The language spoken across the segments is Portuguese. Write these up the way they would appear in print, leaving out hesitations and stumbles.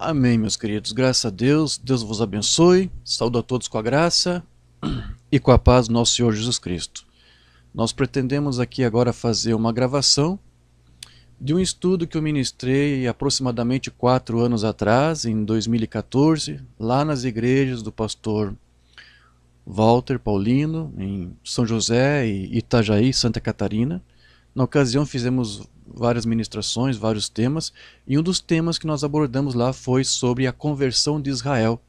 Amém, meus queridos. Graças a Deus. Deus vos abençoe. Saúdo a todos com a graça e com a paz do nosso Senhor Jesus Cristo. Nós pretendemos aqui agora fazer uma gravação de um estudo que eu ministrei aproximadamente 4 anos atrás, em 2014, lá nas igrejas do pastor Walter Paulino, em São José e Itajaí, Santa Catarina. Na ocasião fizemos várias ministrações, vários temas, e um dos temas que nós abordamos lá foi sobre a conversão de Israel.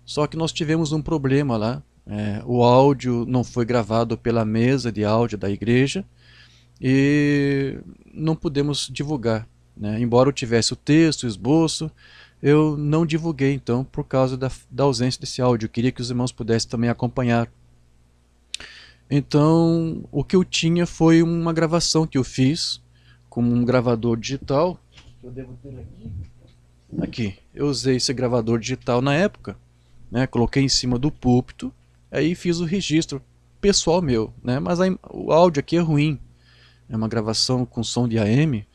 Só que nós tivemos um problema lá, o áudio não foi gravado pela mesa de áudio da igreja e não pudemos divulgar, né? Embora eu tivesse o texto, o esboço, eu não divulguei então por causa da ausência desse áudio. Eu queria que os irmãos pudessem também acompanhar. Então, o que eu tinha foi uma gravação que eu fiz com um gravador digital. Eu devo ter aqui. Aqui, eu usei esse gravador digital na época, né? Coloquei em cima do púlpito, aí fiz o registro pessoal meu, né? Mas o áudio aqui é ruim, é uma gravação com som de AM,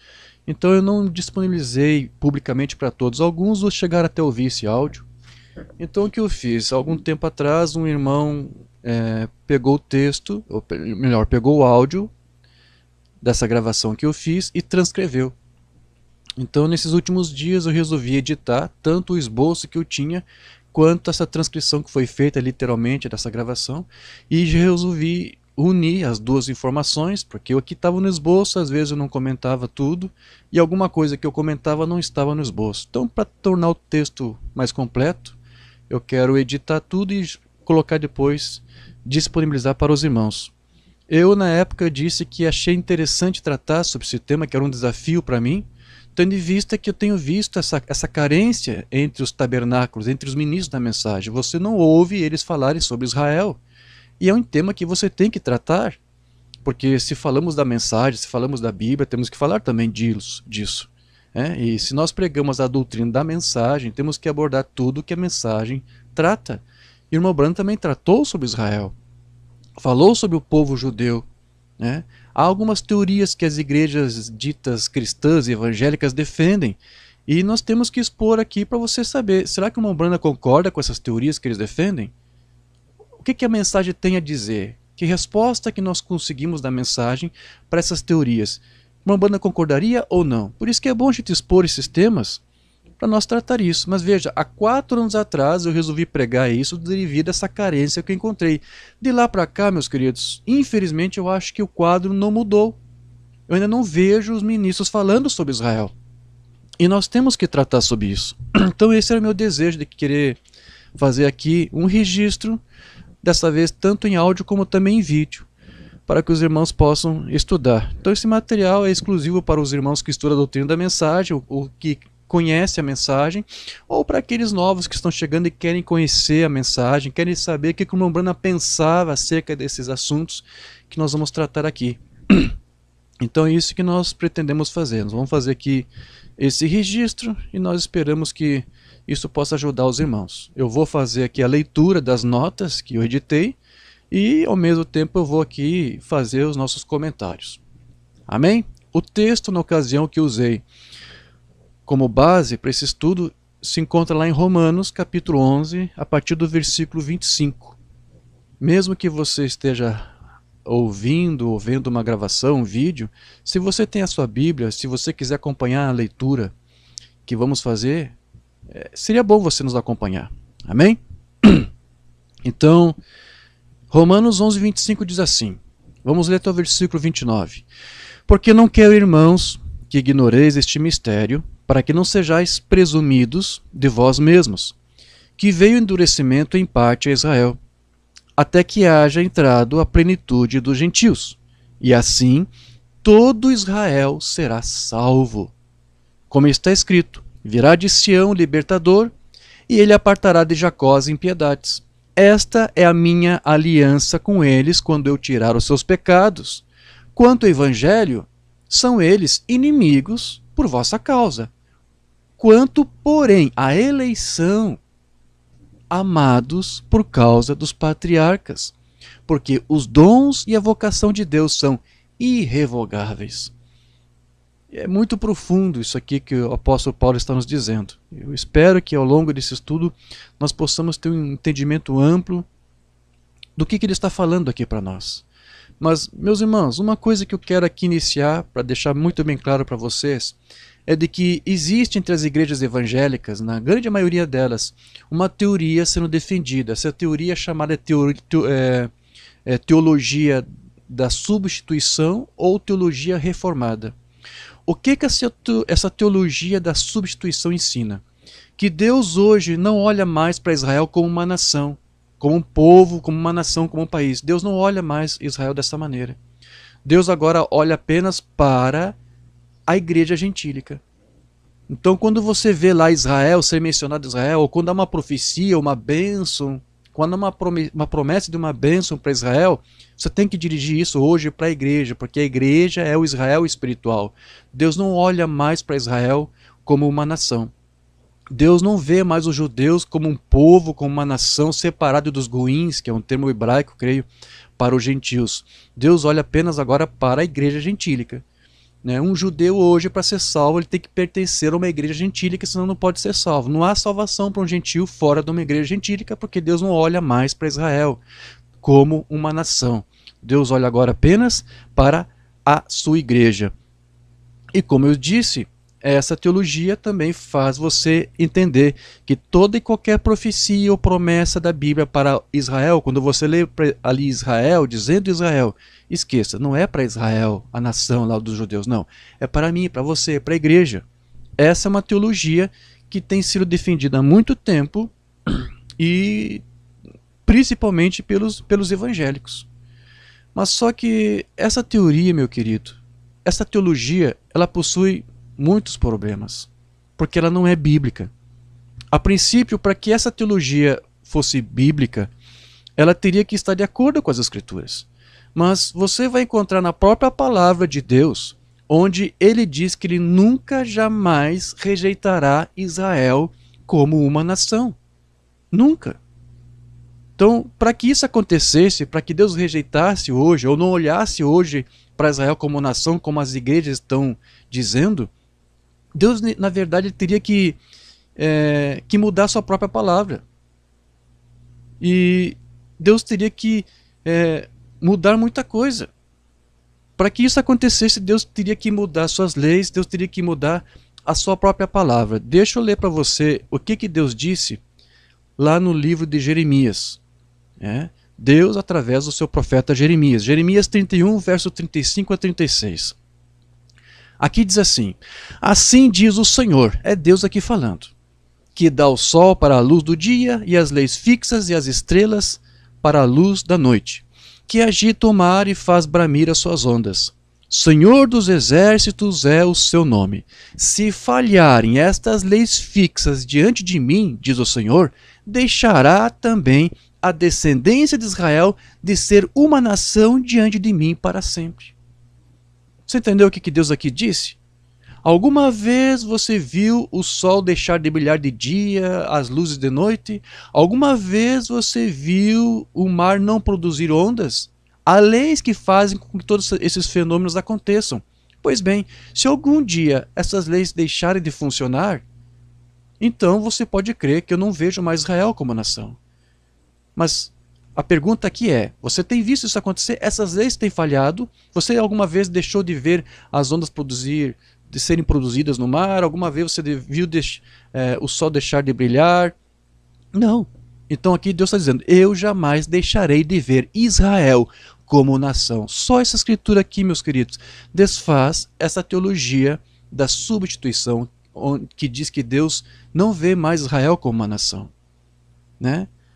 então eu não disponibilizei publicamente para todos. Alguns chegaram até ouvir esse áudio. Então o que eu fiz? Algum tempo atrás um irmão pegou o texto, ou melhor, pegou o áudio dessa gravação que eu fiz e transcreveu. Então nesses últimos dias eu resolvi editar tanto o esboço que eu tinha quanto essa transcrição que foi feita literalmente dessa gravação, e resolvi unir as duas informações, porque eu aqui estava no esboço, às vezes eu não comentava tudo e alguma coisa que eu comentava não estava no esboço. Então, para tornar o texto mais completo, eu quero editar tudo e colocar depois, disponibilizar para os irmãos. Eu na época disse que achei interessante tratar sobre esse tema, que era um desafio para mim, tendo em vista que eu tenho visto essa carência entre os tabernáculos, entre os ministros da mensagem. Você não ouve eles falarem sobre Israel. E é um tema que você tem que tratar, porque se falamos da mensagem, se falamos da Bíblia, temos que falar também disso. E se nós pregamos a doutrina da mensagem, temos que abordar tudo que a mensagem trata. E o irmão Branham também tratou sobre Israel, falou sobre o povo judeu, né? Há algumas teorias que as igrejas ditas cristãs e evangélicas defendem, e nós temos que expor aqui para você saber, será que o irmão Branham concorda com essas teorias que eles defendem? O que a mensagem tem a dizer? Que resposta que nós conseguimos da mensagem para essas teorias? O irmão Branham concordaria ou não? Por isso que é bom a gente expor esses temas para nós tratar isso. Mas veja, há 4 anos atrás eu resolvi pregar isso devido a essa carência que eu encontrei. De lá para cá, meus queridos, infelizmente eu acho que o quadro não mudou. Eu ainda não vejo os ministros falando sobre Israel. E nós temos que tratar sobre isso. Então esse era o meu desejo de querer fazer aqui um registro, dessa vez tanto em áudio como também em vídeo, para que os irmãos possam estudar. Então esse material é exclusivo para os irmãos que estudam a doutrina da mensagem, ou que conhecem a mensagem, ou para aqueles novos que estão chegando e querem conhecer a mensagem, querem saber o que o irmão Branham pensava acerca desses assuntos que nós vamos tratar aqui. Então é isso que nós pretendemos fazer. Nós vamos fazer aqui esse registro e nós esperamos que isso possa ajudar os irmãos. Eu vou fazer aqui a leitura das notas que eu editei e ao mesmo tempo eu vou aqui fazer os nossos comentários. Amém? O texto na ocasião que eu usei como base para esse estudo se encontra lá em Romanos capítulo 11, a partir do versículo 25. Mesmo que você esteja ouvindo ou vendo uma gravação, um vídeo, se você tem a sua Bíblia, se você quiser acompanhar a leitura que vamos fazer, seria bom você nos acompanhar. Amém? Então, Romanos 11, 25 diz assim. Vamos ler até o versículo 29. Porque não quero, irmãos, que ignoreis este mistério, para que não sejais presumidos de vós mesmos, que veio endurecimento em parte a Israel, até que haja entrado a plenitude dos gentios, e assim todo Israel será salvo. Como está escrito, virá de Sião o libertador, e ele apartará de Jacó as impiedades. Esta é a minha aliança com eles quando eu tirar os seus pecados. Quanto ao evangelho, são eles inimigos por vossa causa. Quanto, porém, à eleição, amados por causa dos patriarcas, porque os dons e a vocação de Deus são irrevogáveis. É muito profundo isso aqui que o apóstolo Paulo está nos dizendo. Eu espero que ao longo desse estudo nós possamos ter um entendimento amplo do que ele está falando aqui para nós. Mas, meus irmãos, uma coisa que eu quero aqui iniciar, para deixar muito bem claro para vocês, é de que existe entre as igrejas evangélicas, na grande maioria delas, uma teoria sendo defendida. Essa teoria é chamada teologia da substituição ou teologia reformada. O que essa teologia da substituição ensina? Que Deus hoje não olha mais para Israel como uma nação, como um povo, como uma nação, como um país. Deus não olha mais Israel dessa maneira. Deus agora olha apenas para a igreja gentílica. Então, quando você vê lá Israel, ser mencionado Israel, ou quando há uma profecia, uma bênção, quando há uma promessa de uma bênção para Israel, você tem que dirigir isso hoje para a igreja, porque a igreja é o Israel espiritual. Deus não olha mais para Israel como uma nação. Deus não vê mais os judeus como um povo, como uma nação separada dos goíns, que é um termo hebraico, creio, para os gentios. Deus olha apenas agora para a igreja gentílica. Um judeu hoje, para ser salvo, ele tem que pertencer a uma igreja gentílica, senão não pode ser salvo. Não há salvação para um gentio fora de uma igreja gentílica, porque Deus não olha mais para Israel como uma nação. Deus olha agora apenas para a sua igreja. E como eu disse, essa teologia também faz você entender que toda e qualquer profecia ou promessa da Bíblia para Israel, quando você lê ali Israel, dizendo Israel, esqueça, não é para Israel, a nação lá dos judeus, não. É para mim, para você, para a igreja. Essa é uma teologia que tem sido defendida há muito tempo e principalmente pelos evangélicos. Mas só que essa teoria, meu querido, essa teologia, ela possui muitos problemas, porque ela não é bíblica. A princípio, para que essa teologia fosse bíblica, ela teria que estar de acordo com as Escrituras. Mas você vai encontrar na própria palavra de Deus, onde ele diz que ele nunca, jamais rejeitará Israel como uma nação. Nunca. Então, para que isso acontecesse, para que Deus rejeitasse hoje, ou não olhasse hoje para Israel como nação, como as igrejas estão dizendo, Deus, na verdade, teria que mudar a sua própria palavra. E Deus teria que mudar muita coisa. Para que isso acontecesse, Deus teria que mudar suas leis, Deus teria que mudar a sua própria palavra. Deixa eu ler para você o que Deus disse lá no livro de Jeremias. Deus através do seu profeta Jeremias. Jeremias 31, verso 35 a 36. Aqui diz assim: assim diz o Senhor, é Deus aqui falando, que dá o sol para a luz do dia e as leis fixas e as estrelas para a luz da noite, que agita o mar e faz bramir as suas ondas. Senhor dos exércitos é o seu nome. Se falharem estas leis fixas diante de mim, diz o Senhor, deixará também a descendência de Israel de ser uma nação diante de mim para sempre. Você entendeu o que Deus aqui disse? Alguma vez você viu o sol deixar de brilhar de dia, as luzes de noite? Alguma vez você viu o mar não produzir ondas? Há leis que fazem com que todos esses fenômenos aconteçam. Pois bem, se algum dia essas leis deixarem de funcionar, então você pode crer que eu não vejo mais Israel como nação. Mas a pergunta aqui é, você tem visto isso acontecer? Essas leis têm falhado? Você alguma vez deixou de ver as ondas de serem produzidas no mar? Alguma vez você viu o sol deixar de brilhar? Não. Então aqui Deus está dizendo, eu jamais deixarei de ver Israel como nação. Só essa escritura aqui, meus queridos, desfaz essa teologia da substituição, que diz que Deus não vê mais Israel como uma nação.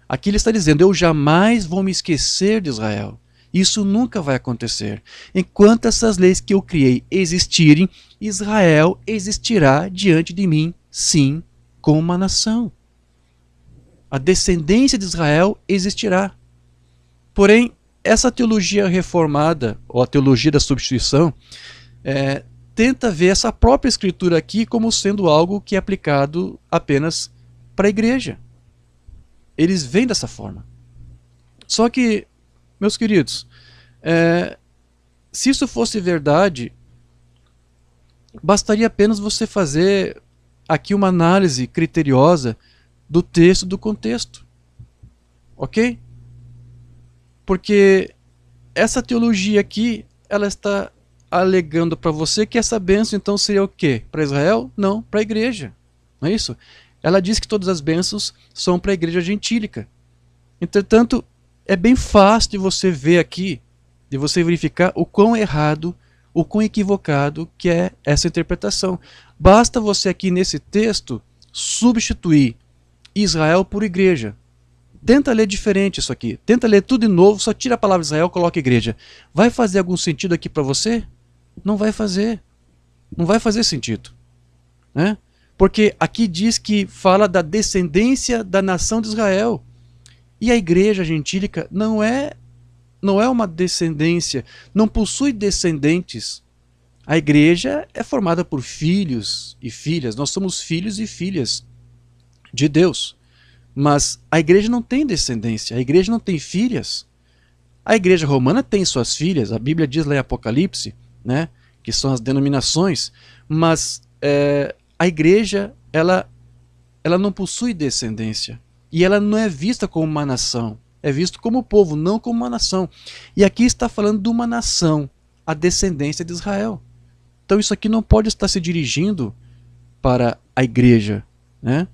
Aqui ele está dizendo, eu jamais vou me esquecer de Israel. Isso nunca vai acontecer. Enquanto essas leis que eu criei existirem, Israel existirá diante de mim, sim, como uma nação. A descendência de Israel existirá. Porém, essa teologia reformada, ou a teologia da substituição, tenta ver essa própria escritura aqui como sendo algo que é aplicado apenas para a igreja. Eles vêm dessa forma. Só que, meus queridos, se isso fosse verdade, Bastaria apenas você fazer aqui uma análise criteriosa do texto, do contexto. Ok? Porque essa teologia aqui, ela está alegando para você que essa bênção então seria o quê? Para Israel? Não, para a igreja. Não é isso? Ela diz que todas as bênçãos são para a igreja gentílica. Entretanto, é bem fácil de você ver aqui, de você verificar o quão errado, o quão equivocado que é essa interpretação. Basta você aqui nesse texto substituir Israel por igreja. Tenta ler diferente isso aqui. Tenta ler tudo de novo, só tira a palavra Israel, coloca igreja. Vai fazer algum sentido aqui para você? Não vai fazer. Não vai fazer sentido. Né? Porque aqui diz que fala da descendência da nação de Israel. E a igreja gentílica não é uma descendência, não possui descendentes. A igreja é formada por filhos e filhas. Nós somos filhos e filhas de Deus. Mas a igreja não tem descendência, a igreja não tem filhas. A igreja romana tem suas filhas, a Bíblia diz lá em Apocalipse, né, que são as denominações, mas a igreja ela não possui descendência. E ela não é vista como uma nação, é vista como povo, não como uma nação. E aqui está falando de uma nação, a descendência de Israel. Então isso aqui não pode estar se dirigindo para a igreja, né?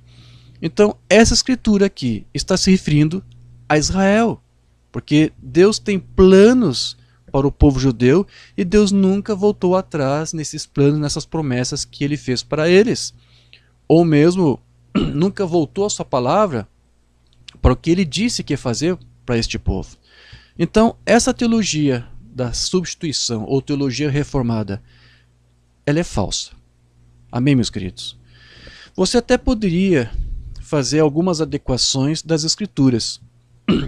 Então, essa escritura aqui está se referindo a Israel, porque Deus tem planos para o povo judeu e Deus nunca voltou atrás nesses planos, nessas promessas que ele fez para eles. Ou mesmo, nunca voltou a sua palavra para o que ele disse que ia fazer para este povo. Então, essa teologia da substituição ou teologia reformada, ela é falsa. Amém, meus queridos? Você até poderia fazer algumas adequações das escrituras,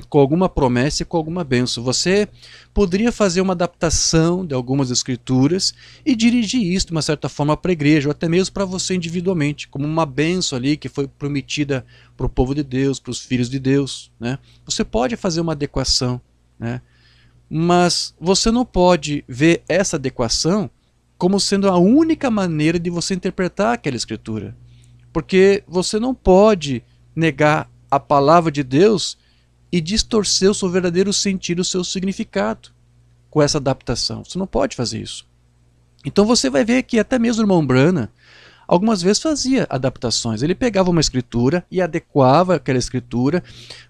com alguma promessa e com alguma bênção. Você poderia fazer uma adaptação de algumas escrituras e dirigir isso de uma certa forma para a igreja, ou até mesmo para você individualmente, como uma bênção ali que foi prometida para o povo de Deus, para os filhos de Deus, né? Você pode fazer uma adequação, né? Mas você não pode ver essa adequação como sendo a única maneira de você interpretar aquela escritura. Porque você não pode negar a palavra de Deus e distorcer o seu verdadeiro sentido, o seu significado com essa adaptação. Você não pode fazer isso. Então você vai ver que até mesmo o irmão Branham algumas vezes fazia adaptações. Ele pegava uma escritura e adequava aquela escritura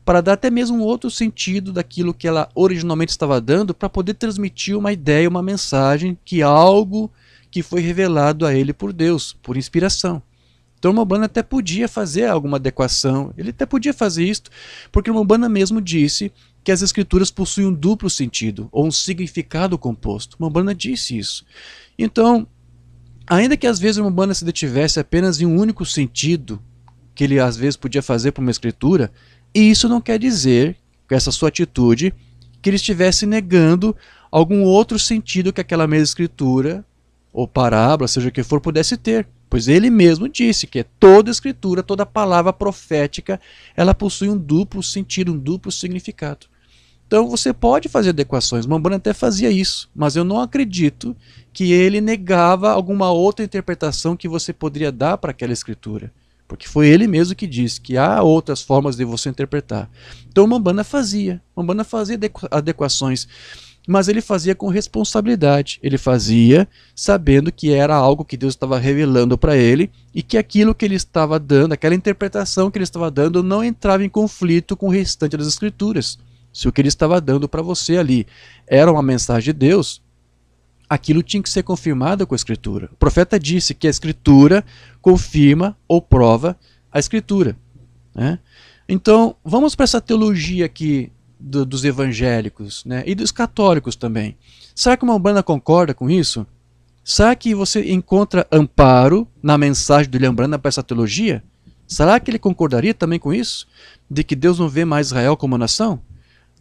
para dar até mesmo um outro sentido daquilo que ela originalmente estava dando, para poder transmitir uma ideia, uma mensagem, que algo que foi revelado a ele por Deus, por inspiração. Então o irmão Branham até podia fazer alguma adequação, ele até podia fazer isso, porque o irmão Branham mesmo disse que as escrituras possuem um duplo sentido, ou um significado composto. O irmão Branham disse isso. Então, ainda que às vezes o irmão Branham se detivesse apenas em um único sentido, que ele às vezes podia fazer para uma escritura, e isso não quer dizer, com essa sua atitude, que ele estivesse negando algum outro sentido que aquela mesma escritura, ou parábola, seja o que for, pudesse ter. Pois ele mesmo disse que toda escritura, toda palavra profética, ela possui um duplo sentido, um duplo significado. Então você pode fazer adequações, Branham até fazia isso, mas eu não acredito que ele negava alguma outra interpretação que você poderia dar para aquela escritura. Porque foi ele mesmo que disse que há outras formas de você interpretar. Então Branham fazia adequações, mas ele fazia com responsabilidade. Ele fazia sabendo que era algo que Deus estava revelando para ele e que aquilo que ele estava dando, aquela interpretação que ele estava dando, não entrava em conflito com o restante das escrituras. Se o que ele estava dando para você ali era uma mensagem de Deus, aquilo tinha que ser confirmado com a escritura. O profeta disse que a escritura confirma ou prova a escritura, né? Então, vamos para essa teologia aqui dos evangélicos, né, e dos católicos também. Será que o irmão Branham concorda com isso? Será que você encontra amparo na mensagem do William Branham para essa teologia? Será que ele concordaria também com isso? De que Deus não vê mais Israel como nação?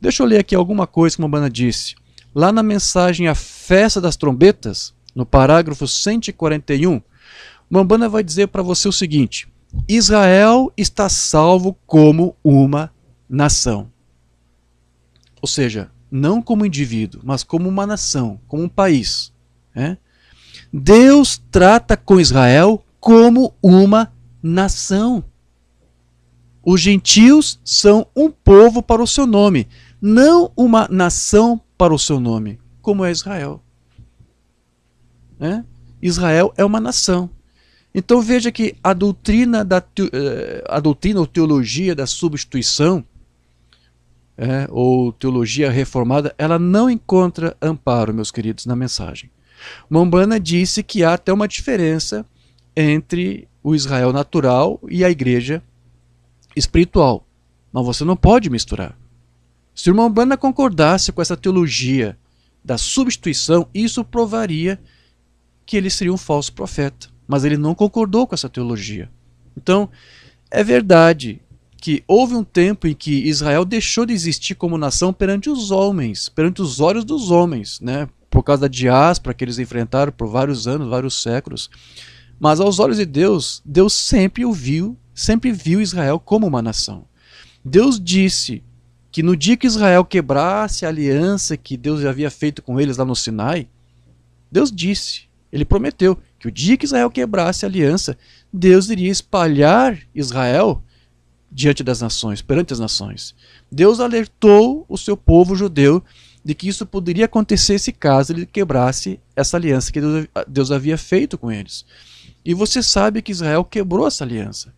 Deixa eu ler aqui alguma coisa que o irmão Branham disse. Lá na mensagem A Festa das Trombetas, no parágrafo 141, o irmão Branham vai dizer para você o seguinte: Israel está salvo como uma nação. Ou seja, não como indivíduo, mas como uma nação, como um país, né? Deus trata com Israel como uma nação. Os gentios são um povo para o seu nome, não uma nação para o seu nome, como é Israel. Israel é uma nação. Então veja que a doutrina ou teologia da substituição, ou teologia reformada, ela não encontra amparo, meus queridos, na mensagem. Mombana disse que há até uma diferença entre o Israel natural e a igreja espiritual. Mas você não pode misturar. Se o Mombana concordasse com essa teologia da substituição, isso provaria que ele seria um falso profeta. Mas ele não concordou com essa teologia. Então, é verdade que houve um tempo em que Israel deixou de existir como nação perante os homens, perante os olhos dos homens, por causa da diáspora que eles enfrentaram por vários anos, vários séculos. Mas aos olhos de Deus, Deus sempre viu Israel como uma nação. Deus disse que no dia que Israel quebrasse a aliança que Deus havia feito com eles lá no Sinai, Deus disse, ele prometeu que o dia que Israel quebrasse a aliança, Deus iria espalhar Israel diante das nações, perante as nações. Deus alertou o seu povo judeu de que isso poderia acontecer se caso ele quebrasse essa aliança que Deus havia feito com eles. E você sabe que Israel quebrou essa aliança.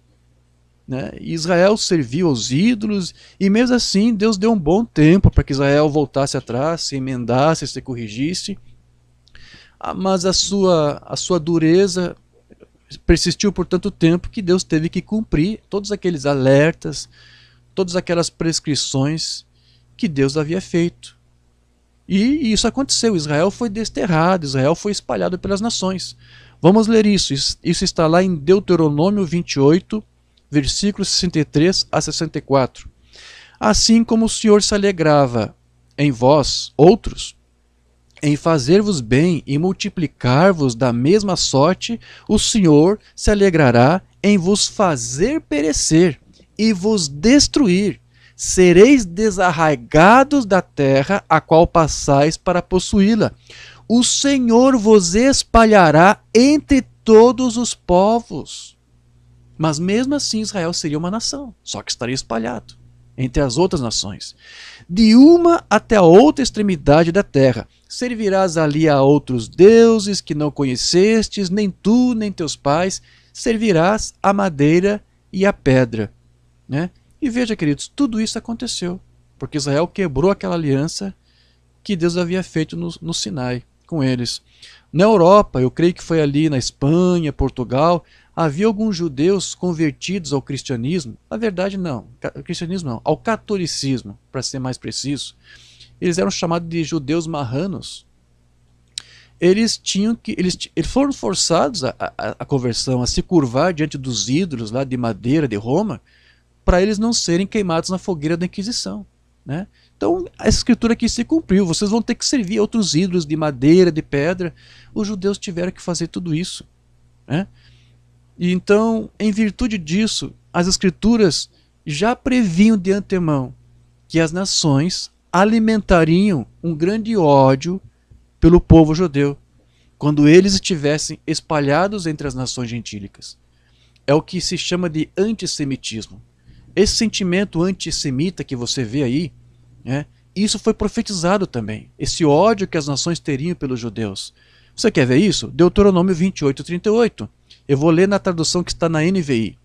Israel serviu aos ídolos e mesmo assim Deus deu um bom tempo para que Israel voltasse atrás, se emendasse, se corrigisse. Mas a sua dureza persistiu por tanto tempo que Deus teve que cumprir todos aqueles alertas, todas aquelas prescrições que Deus havia feito. E isso aconteceu, Israel foi desterrado, Israel foi espalhado pelas nações. Vamos ler isso está lá em Deuteronômio 28, versículos 63 a 64. Assim como o Senhor se alegrava em vós, outros, em fazer-vos bem e multiplicar-vos da mesma sorte, o Senhor se alegrará em vos fazer perecer e vos destruir. Sereis desarraigados da terra a qual passais para possuí-la. O Senhor vos espalhará entre todos os povos. Mas mesmo assim Israel seria uma nação, só que estaria espalhado entre as outras nações. De uma até a outra extremidade da terra, servirás ali a outros deuses que não conhecestes, nem tu, nem teus pais, servirás a madeira e a pedra. E veja, queridos, tudo isso aconteceu, porque Israel quebrou aquela aliança que Deus havia feito no Sinai com eles. Na Europa, eu creio que foi ali na Espanha, Portugal, havia alguns judeus convertidos ao cristianismo. Na verdade, não, cristianismo não, ao catolicismo, para ser mais preciso. Eles eram chamados de judeus marranos. Eles foram forçados a conversão, a se curvar diante dos ídolos lá de madeira de Roma, para eles não serem queimados na fogueira da Inquisição. Então, a escritura aqui se cumpriu. Vocês vão ter que servir a outros ídolos de madeira, de pedra. Os judeus tiveram que fazer tudo isso. E então, em virtude disso, as escrituras já previam de antemão que as nações alimentariam um grande ódio pelo povo judeu, quando eles estivessem espalhados entre as nações gentílicas. É o que se chama de antissemitismo. Esse sentimento antissemita que você vê aí, isso foi profetizado também. Esse ódio que as nações teriam pelos judeus. Você quer ver isso? Deuteronômio 28, 38. Eu vou ler na tradução que está na NVI.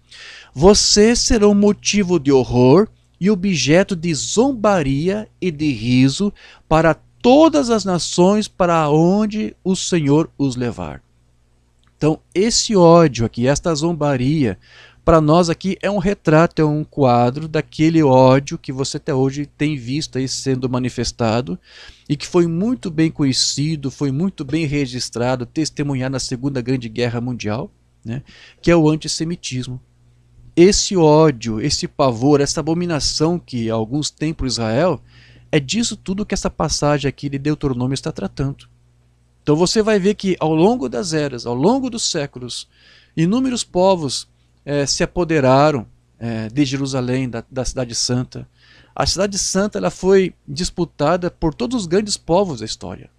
Vocês serão motivo de horror e objeto de zombaria e de riso para todas as nações para onde o Senhor os levar. Então, esse ódio aqui, esta zombaria, para nós aqui é um retrato, é um quadro daquele ódio que você até hoje tem visto aí sendo manifestado e que foi muito bem conhecido, foi muito bem registrado, testemunhado na Segunda Grande Guerra Mundial, que é o antissemitismo. Esse ódio, esse pavor, essa abominação que alguns têm por Israel, é disso tudo que essa passagem aqui de Deuteronômio está tratando. Então você vai ver que ao longo das eras, ao longo dos séculos, inúmeros povos se apoderaram de Jerusalém, da Cidade Santa. A Cidade Santa ela foi disputada por todos os grandes povos da história.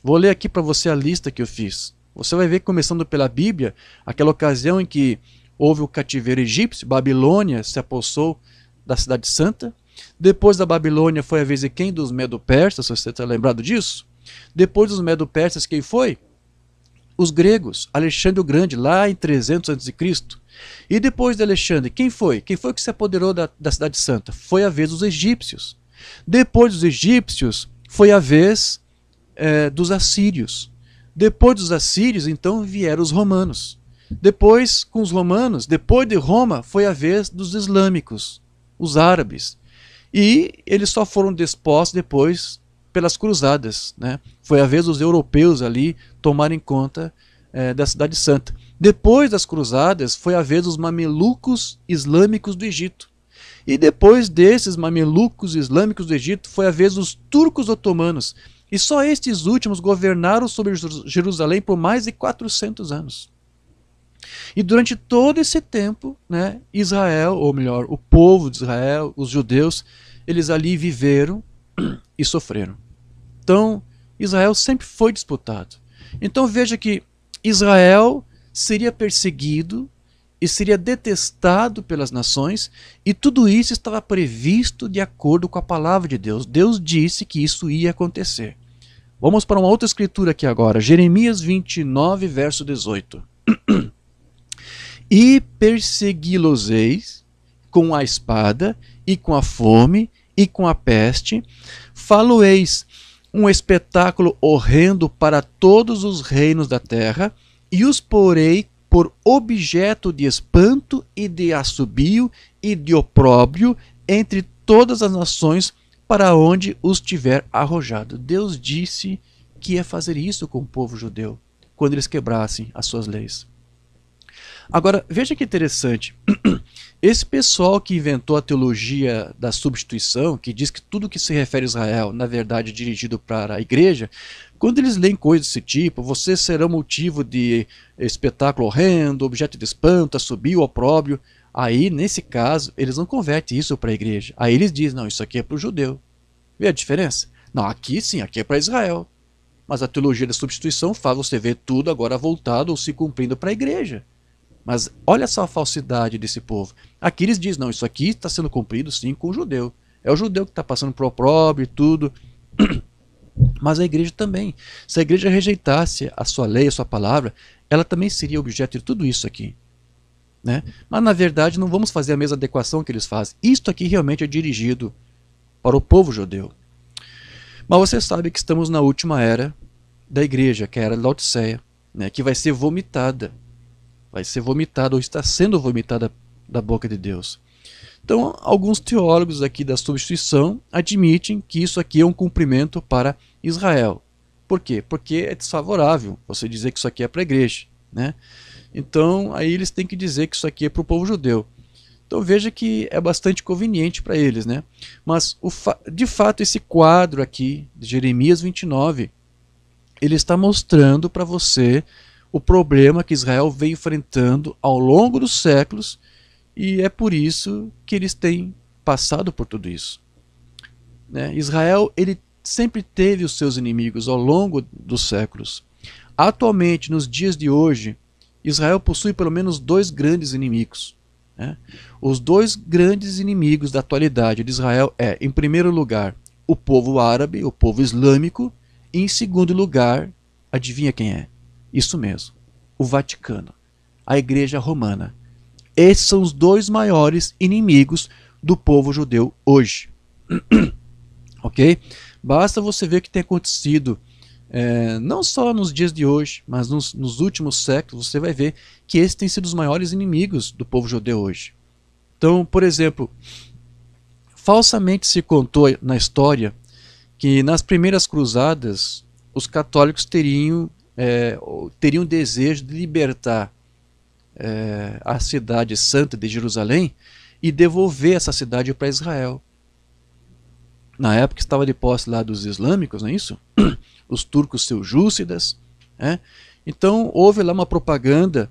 Vou ler aqui para você a lista que eu fiz. Você vai ver, começando pela Bíblia, aquela ocasião em que houve o cativeiro egípcio, Babilônia se apossou da cidade santa. Depois da Babilônia foi a vez de quem? Dos Medo-Persas, se você está lembrado disso. Depois dos Medo-Persas, quem foi? Os gregos, Alexandre o Grande, lá em 300 a.C. E depois de Alexandre, quem foi? Quem foi que se apoderou da cidade santa? Foi a vez dos egípcios. Depois dos egípcios, foi a vez dos assírios. Depois dos assírios, então, vieram os romanos. Depois, com os romanos, depois de Roma, foi a vez dos islâmicos, os árabes. E eles só foram dispostos depois pelas cruzadas, né? Foi a vez dos europeus ali tomarem conta da cidade santa. Depois das cruzadas, foi a vez dos mamelucos islâmicos do Egito. E depois desses mamelucos islâmicos do Egito, foi a vez dos turcos otomanos. E só estes últimos governaram sobre Jerusalém por mais de 400 anos. E durante todo esse tempo, né, Israel, ou melhor, o povo de Israel, os judeus, eles ali viveram e sofreram. Então, Israel sempre foi disputado. Então veja que Israel seria perseguido e seria detestado pelas nações, e tudo isso estava previsto de acordo com a palavra de Deus. Deus disse que isso ia acontecer. Vamos para uma outra escritura aqui agora, Jeremias 29, verso 18. E persegui-los-eis com a espada, e com a fome, e com a peste, falo-eis um espetáculo horrendo para todos os reinos da terra, e os porei por objeto de espanto e de assobio e de opróbrio entre todas as nações para onde os tiver arrojado. Deus disse que ia fazer isso com o povo judeu, quando eles quebrassem as suas leis. Agora, veja que interessante. Esse pessoal que inventou a teologia da substituição, que diz que tudo que se refere a Israel, na verdade, é dirigido para a igreja, quando eles leem coisas desse tipo, você será motivo de espetáculo horrendo, objeto de espanto, assobio, opróbrio. Aí, nesse caso, eles não convertem isso para a igreja. Aí eles dizem, não, isso aqui é para o judeu. Vê a diferença? Não, aqui sim, aqui é para Israel. Mas a teologia da substituição faz você ver tudo agora voltado ou se cumprindo para a igreja. Mas olha só a falsidade desse povo. Aqui eles dizem, não, isso aqui está sendo cumprido sim com o judeu. É o judeu que está passando por opróbrio e tudo. Mas a igreja também. Se a igreja rejeitasse a sua lei, a sua palavra, ela também seria objeto de tudo isso aqui. Né? Mas na verdade não vamos fazer a mesma adequação que eles fazem. Isto aqui realmente é dirigido para o povo judeu. Mas você sabe que estamos na última era da igreja, que é a era de Laodiceia, né? Que vai ser vomitada. Vai ser vomitada ou está sendo vomitada da boca de Deus. Então, alguns teólogos aqui da substituição admitem que isso aqui é um cumprimento para Israel. Por quê? Porque é desfavorável você dizer que isso aqui é para a igreja, né? Então, aí eles têm que dizer que isso aqui é para o povo judeu. Então veja que é bastante conveniente para eles, né? Mas, de fato, esse quadro aqui, de Jeremias 29, ele está mostrando para você o problema que Israel vem enfrentando ao longo dos séculos, e é por isso que eles têm passado por tudo isso. Né? Israel, ele sempre teve os seus inimigos ao longo dos séculos. Atualmente, nos dias de hoje, Israel possui pelo menos dois grandes inimigos. Né? Os dois grandes inimigos da atualidade de Israel é, em primeiro lugar, o povo árabe, o povo islâmico, e em segundo lugar, adivinha quem é? Isso mesmo, o Vaticano, a Igreja Romana. Esses são os dois maiores inimigos do povo judeu hoje. Ok? Basta você ver o que tem acontecido, não só nos dias de hoje, mas nos últimos séculos, você vai ver que esses têm sido os maiores inimigos do povo judeu hoje. Então, por exemplo, falsamente se contou na história que nas primeiras cruzadas os católicos teriam desejo de libertar a cidade santa de Jerusalém e devolver essa cidade para Israel. Na época estava de posse lá dos islâmicos, não é isso? Os turcos seljúcidas. Então houve lá uma propaganda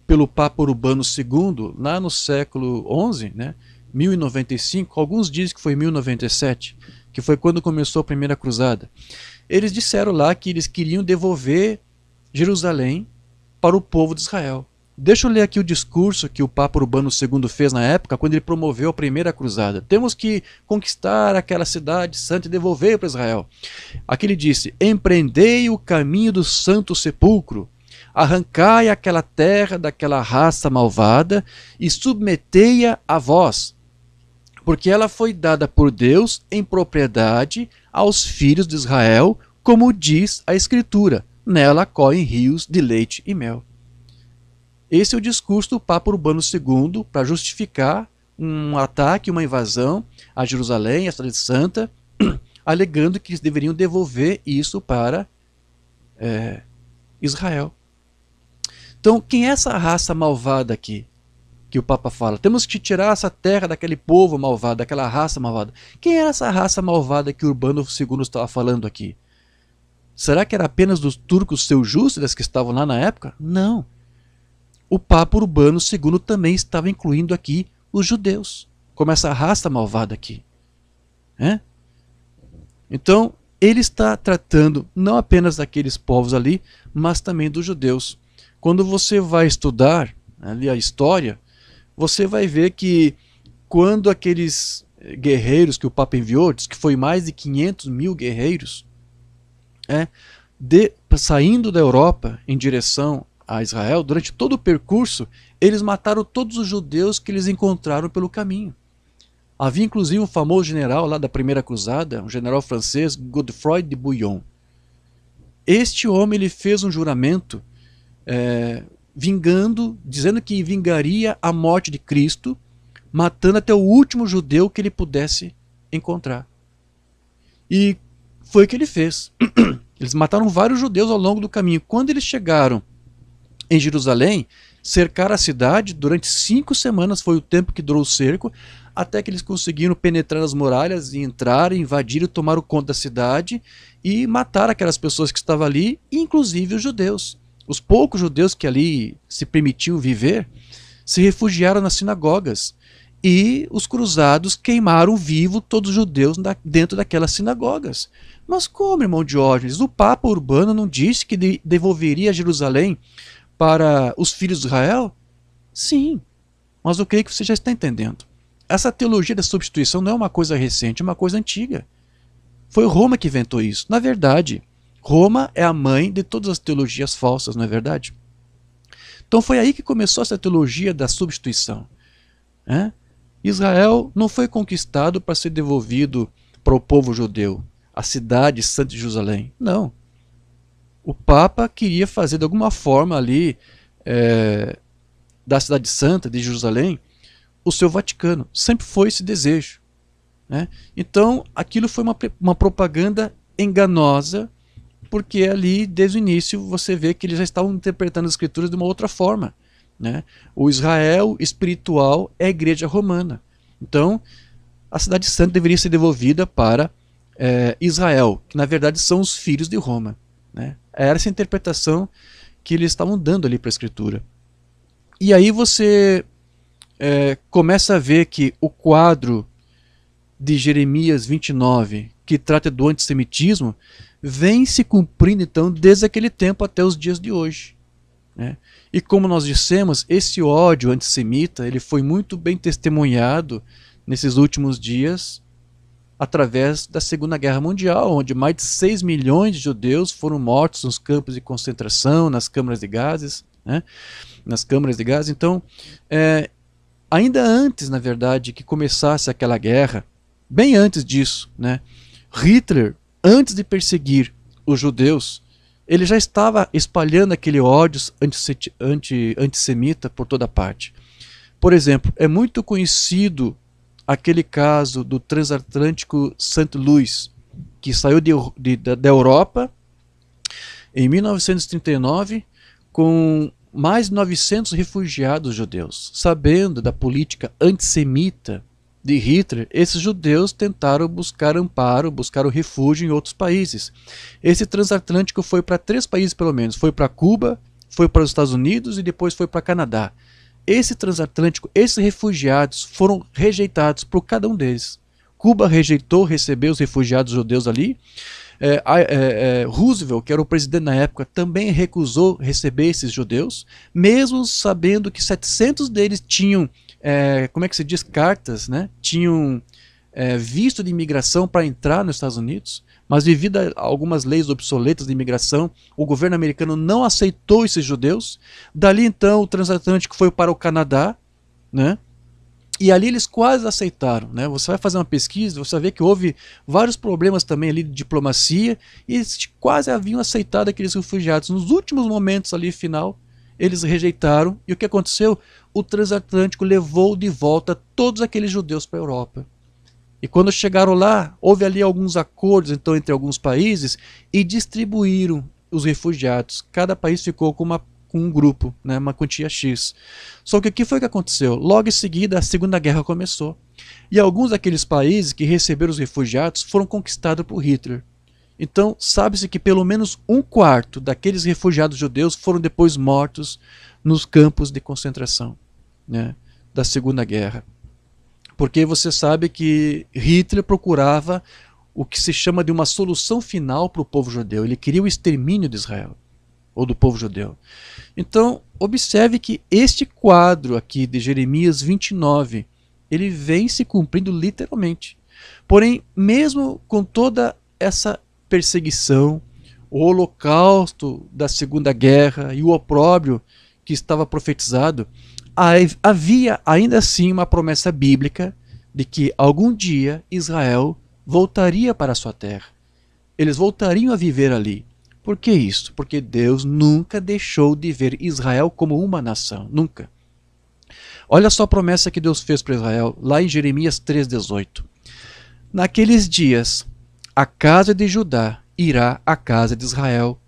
pelo Papa Urbano II, lá no século XI, 1095, alguns dizem que foi 1097, que foi quando começou a primeira cruzada. Eles disseram lá que eles queriam devolver Jerusalém para o povo de Israel. Deixa eu ler aqui o discurso que o Papa Urbano II fez na época, quando ele promoveu a primeira cruzada. Temos que conquistar aquela cidade santa e devolver para Israel. Aqui ele disse: empreendei o caminho do santo sepulcro, arrancai aquela terra daquela raça malvada e submetei-a a vós, porque ela foi dada por Deus em propriedade aos filhos de Israel, como diz a Escritura, nela correm rios de leite e mel. Esse é o discurso do Papa Urbano II para justificar um ataque, uma invasão a Jerusalém, a cidade santa, alegando que eles deveriam devolver isso para Israel. Então, quem é essa raça malvada aqui que o Papa fala? Temos que tirar essa terra daquele povo malvado, daquela raça malvada. Quem era essa raça malvada que Urbano II estava falando aqui? Será que era apenas dos turcos seljúcidas que estavam lá na época? Não. O Papa Urbano II também estava incluindo aqui os judeus, como essa raça malvada aqui. Então, ele está tratando não apenas daqueles povos ali, mas também dos judeus. Quando você vai estudar ali a história, você vai ver que quando aqueles guerreiros que o Papa enviou, diz que foi mais de 500 mil guerreiros, saindo da Europa em direção a Israel, durante todo o percurso, eles mataram todos os judeus que eles encontraram pelo caminho. Havia inclusive um famoso general lá da primeira cruzada, um general francês, Godefroy de Bouillon. Este homem ele fez um juramento dizendo que vingaria a morte de Cristo, matando até o último judeu que ele pudesse encontrar. E foi o que ele fez. Eles mataram vários judeus ao longo do caminho. Quando eles chegaram em Jerusalém, cercaram a cidade, durante 5 semanas foi o tempo que durou o cerco, até que eles conseguiram penetrar nas muralhas e entrar, invadir e tomar conta da cidade e matar aquelas pessoas que estavam ali, inclusive os judeus. Os poucos judeus que ali se permitiam viver se refugiaram nas sinagogas e os cruzados queimaram vivo todos os judeus dentro daquelas sinagogas. Mas como, irmão Diógenes? O Papa Urbano não disse que devolveria Jerusalém para os filhos de Israel? Sim, mas eu creio que você já está entendendo. Essa teologia da substituição não é uma coisa recente, é uma coisa antiga. Foi Roma que inventou isso. Na verdade, Roma é a mãe de todas as teologias falsas, não é verdade? Então foi aí que começou essa teologia da substituição. Israel não foi conquistado para ser devolvido para o povo judeu, a cidade santa de Jerusalém. Não. O Papa queria fazer de alguma forma ali da cidade santa de Jerusalém o seu Vaticano. Sempre foi esse desejo. Então aquilo foi uma propaganda enganosa, porque ali desde o início você vê que eles já estavam interpretando as escrituras de uma outra forma. O Israel espiritual é a igreja romana. Então a cidade santa deveria ser devolvida para Israel, que na verdade são os filhos de Roma. Era essa interpretação que eles estavam dando ali para a escritura. E aí você começa a ver que o quadro de Jeremias 29, que trata do antissemitismo, vem se cumprindo então desde aquele tempo até os dias de hoje. E como nós dissemos, esse ódio antissemita ele foi muito bem testemunhado nesses últimos dias através da Segunda Guerra Mundial, onde mais de 6 milhões de judeus foram mortos nos campos de concentração, nas câmaras de gases. Então, ainda antes, na verdade, que começasse aquela guerra, bem antes disso, Hitler, antes de perseguir os judeus, ele já estava espalhando aquele ódio antissemita por toda parte. Por exemplo, é muito conhecido aquele caso do transatlântico St. Louis, que saiu da Europa em 1939 com mais de 900 refugiados judeus. Sabendo da política antissemita de Hitler, esses judeus tentaram buscar amparo, buscaram refúgio em outros países. Esse transatlântico foi para 3 países pelo menos. Foi para Cuba, foi para os Estados Unidos e depois foi para Canadá. Esse transatlântico, esses refugiados foram rejeitados por cada um deles. Cuba rejeitou receber os refugiados judeus ali. Roosevelt, que era o presidente na época, também recusou receber esses judeus, mesmo sabendo que 700 deles tinham, como é que se diz, cartas, né? Tinham visto de imigração para entrar nos Estados Unidos, mas devido a algumas leis obsoletas de imigração, o governo americano não aceitou esses judeus. Dali então o transatlântico foi para o Canadá, né? E ali eles quase aceitaram, né? Você vai fazer uma pesquisa, você vai ver que houve vários problemas também ali de diplomacia, e eles quase haviam aceitado aqueles refugiados. Nos últimos momentos ali, final, eles rejeitaram, e o que aconteceu? O transatlântico levou de volta todos aqueles judeus para a Europa. E quando chegaram lá, houve ali alguns acordos então entre alguns países e distribuíram os refugiados. Cada país ficou com um grupo, né, uma quantia X. Só que o que foi que aconteceu? Logo em seguida, a Segunda Guerra começou. E alguns daqueles países que receberam os refugiados foram conquistados por Hitler. Então, sabe-se que pelo menos 1/4 daqueles refugiados judeus foram depois mortos nos campos de concentração, né, da Segunda Guerra. Porque você sabe que Hitler procurava o que se chama de uma solução final para o povo judeu. Ele queria o extermínio de Israel, ou do povo judeu. Então, observe que este quadro aqui de Jeremias 29, ele vem se cumprindo literalmente. Porém, mesmo com toda essa perseguição, o holocausto da Segunda Guerra e o opróbrio que estava profetizado, havia ainda assim uma promessa bíblica de que algum dia Israel voltaria para a sua terra. Eles voltariam a viver ali. Por que isso? Porque Deus nunca deixou de ver Israel como uma nação. Nunca. Olha só a promessa que Deus fez para Israel, lá em Jeremias 3,18. Naqueles dias, a casa de Judá irá à casa de Israel.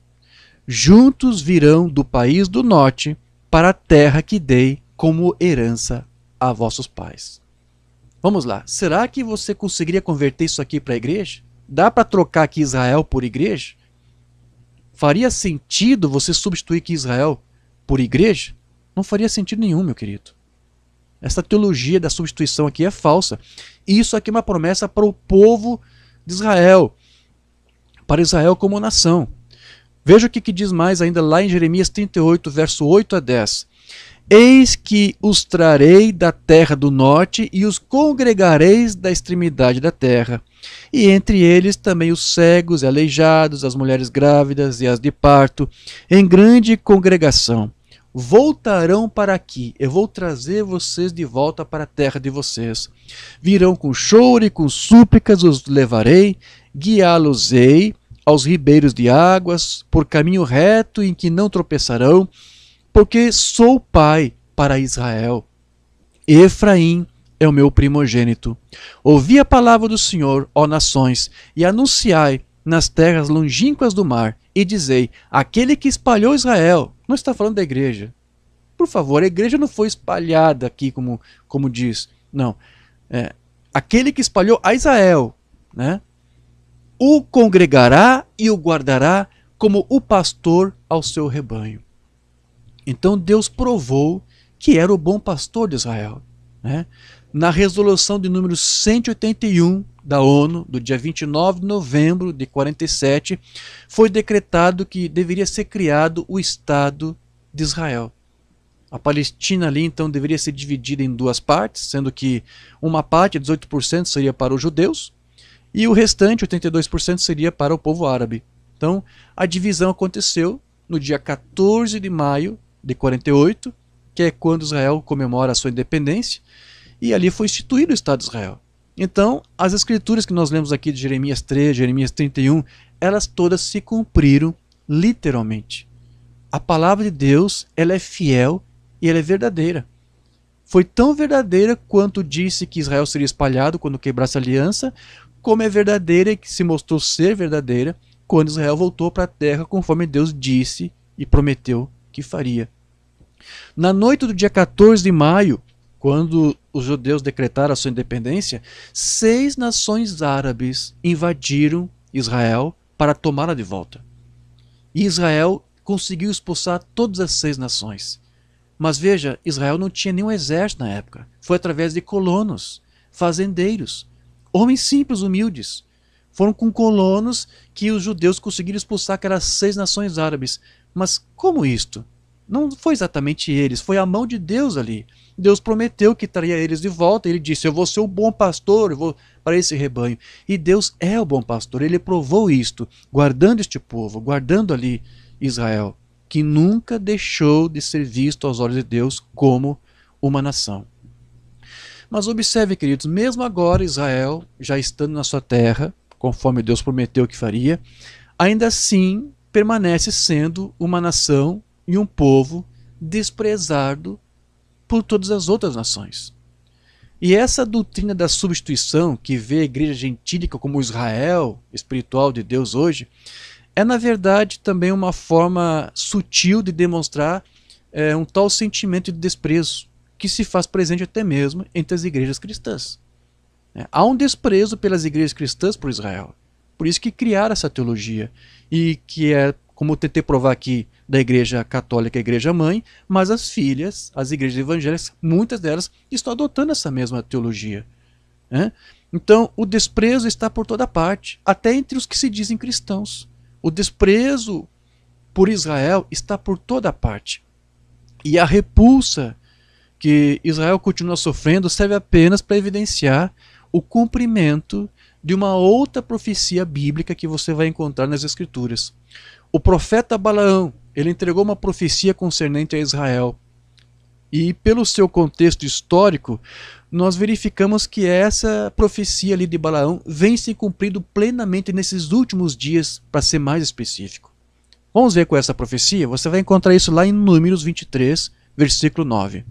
Juntos virão do país do norte para a terra que dei como herança a vossos pais. Vamos lá. Será que você conseguiria converter isso aqui para a igreja? Dá para trocar aqui Israel por igreja? Faria sentido você substituir aqui Israel por igreja? Não faria sentido nenhum, meu querido. Essa teologia da substituição aqui é falsa. Isso aqui é uma promessa para o povo de Israel, para Israel como nação. Veja o que diz mais ainda lá em Jeremias 38, verso 8 a 10. Eis que os trarei da terra do norte e os congregareis da extremidade da terra. E entre eles também os cegos e aleijados, as mulheres grávidas e as de parto, em grande congregação. Voltarão para aqui, eu vou trazer vocês de volta para a terra de vocês. Virão com choro e com súplicas os levarei, guiá-los-ei aos ribeiros de águas, por caminho reto em que não tropeçarão, porque sou pai para Israel. Efraim é o meu primogênito. Ouvi a palavra do Senhor, ó nações, e anunciai nas terras longínquas do mar, e dizei, aquele que espalhou Israel. Não está falando da igreja. Por favor, a igreja não foi espalhada aqui como diz. Não. Aquele que espalhou a Israel, né? O congregará e o guardará como o pastor ao seu rebanho. Então Deus provou que era o bom pastor de Israel, né? Na resolução de número 181 da ONU, do dia 29 de novembro de 47, foi decretado que deveria ser criado o Estado de Israel. A Palestina ali então deveria ser dividida em duas partes, sendo que uma parte, 18%, seria para os judeus e o restante, 82%, seria para o povo árabe. Então a divisão aconteceu no dia 14 de maio de 48, que é quando Israel comemora a sua independência, e ali foi instituído o Estado de Israel. Então, as escrituras que nós lemos aqui de Jeremias 3, Jeremias 31, elas todas se cumpriram literalmente. A palavra de Deus, ela é fiel e ela é verdadeira. Foi tão verdadeira quanto disse que Israel seria espalhado quando quebrasse a aliança, como é verdadeira e que se mostrou ser verdadeira quando Israel voltou para a terra conforme Deus disse e prometeu que faria. Na noite do dia 14 de maio, quando os judeus decretaram a sua independência, 6 nações árabes invadiram Israel para tomá-la de volta. E Israel conseguiu expulsar todas as 6 nações. Mas veja, Israel não tinha nenhum exército na época. Foi através de colonos, fazendeiros, homens simples, humildes. Foram com colonos que os judeus conseguiram expulsar aquelas 6 nações árabes. Mas como isto? Não foi exatamente eles, foi a mão de Deus ali. Deus prometeu que traria eles de volta. Ele disse: eu vou ser o bom pastor, eu vou para esse rebanho. E Deus é o bom pastor. Ele provou isto, guardando este povo, guardando ali Israel, que nunca deixou de ser visto aos olhos de Deus como uma nação. Mas observe, queridos, mesmo agora Israel, já estando na sua terra, conforme Deus prometeu que faria, ainda assim permanece sendo uma nação e um povo desprezado por todas as outras nações. E essa doutrina da substituição, que vê a igreja gentílica como Israel espiritual de Deus hoje, é na verdade também uma forma sutil de demonstrar um tal sentimento de desprezo, que se faz presente até mesmo entre as igrejas cristãs. Há um desprezo pelas igrejas cristãs por Israel. Por isso que criaram essa teologia, e que é, como eu tentei provar aqui, da igreja católica, a igreja mãe, mas as filhas, as igrejas evangélicas, muitas delas estão adotando essa mesma teologia. Então, o desprezo está por toda parte, até entre os que se dizem cristãos. O desprezo por Israel está por toda parte. E a repulsa que Israel continua sofrendo serve apenas para evidenciar o cumprimento de uma outra profecia bíblica que você vai encontrar nas Escrituras. O profeta Balaão, ele entregou uma profecia concernente a Israel. E pelo seu contexto histórico, nós verificamos que essa profecia ali de Balaão vem se cumprindo plenamente nesses últimos dias, para ser mais específico. Vamos ver com essa profecia? Você vai encontrar isso lá em Números 23, versículo 9.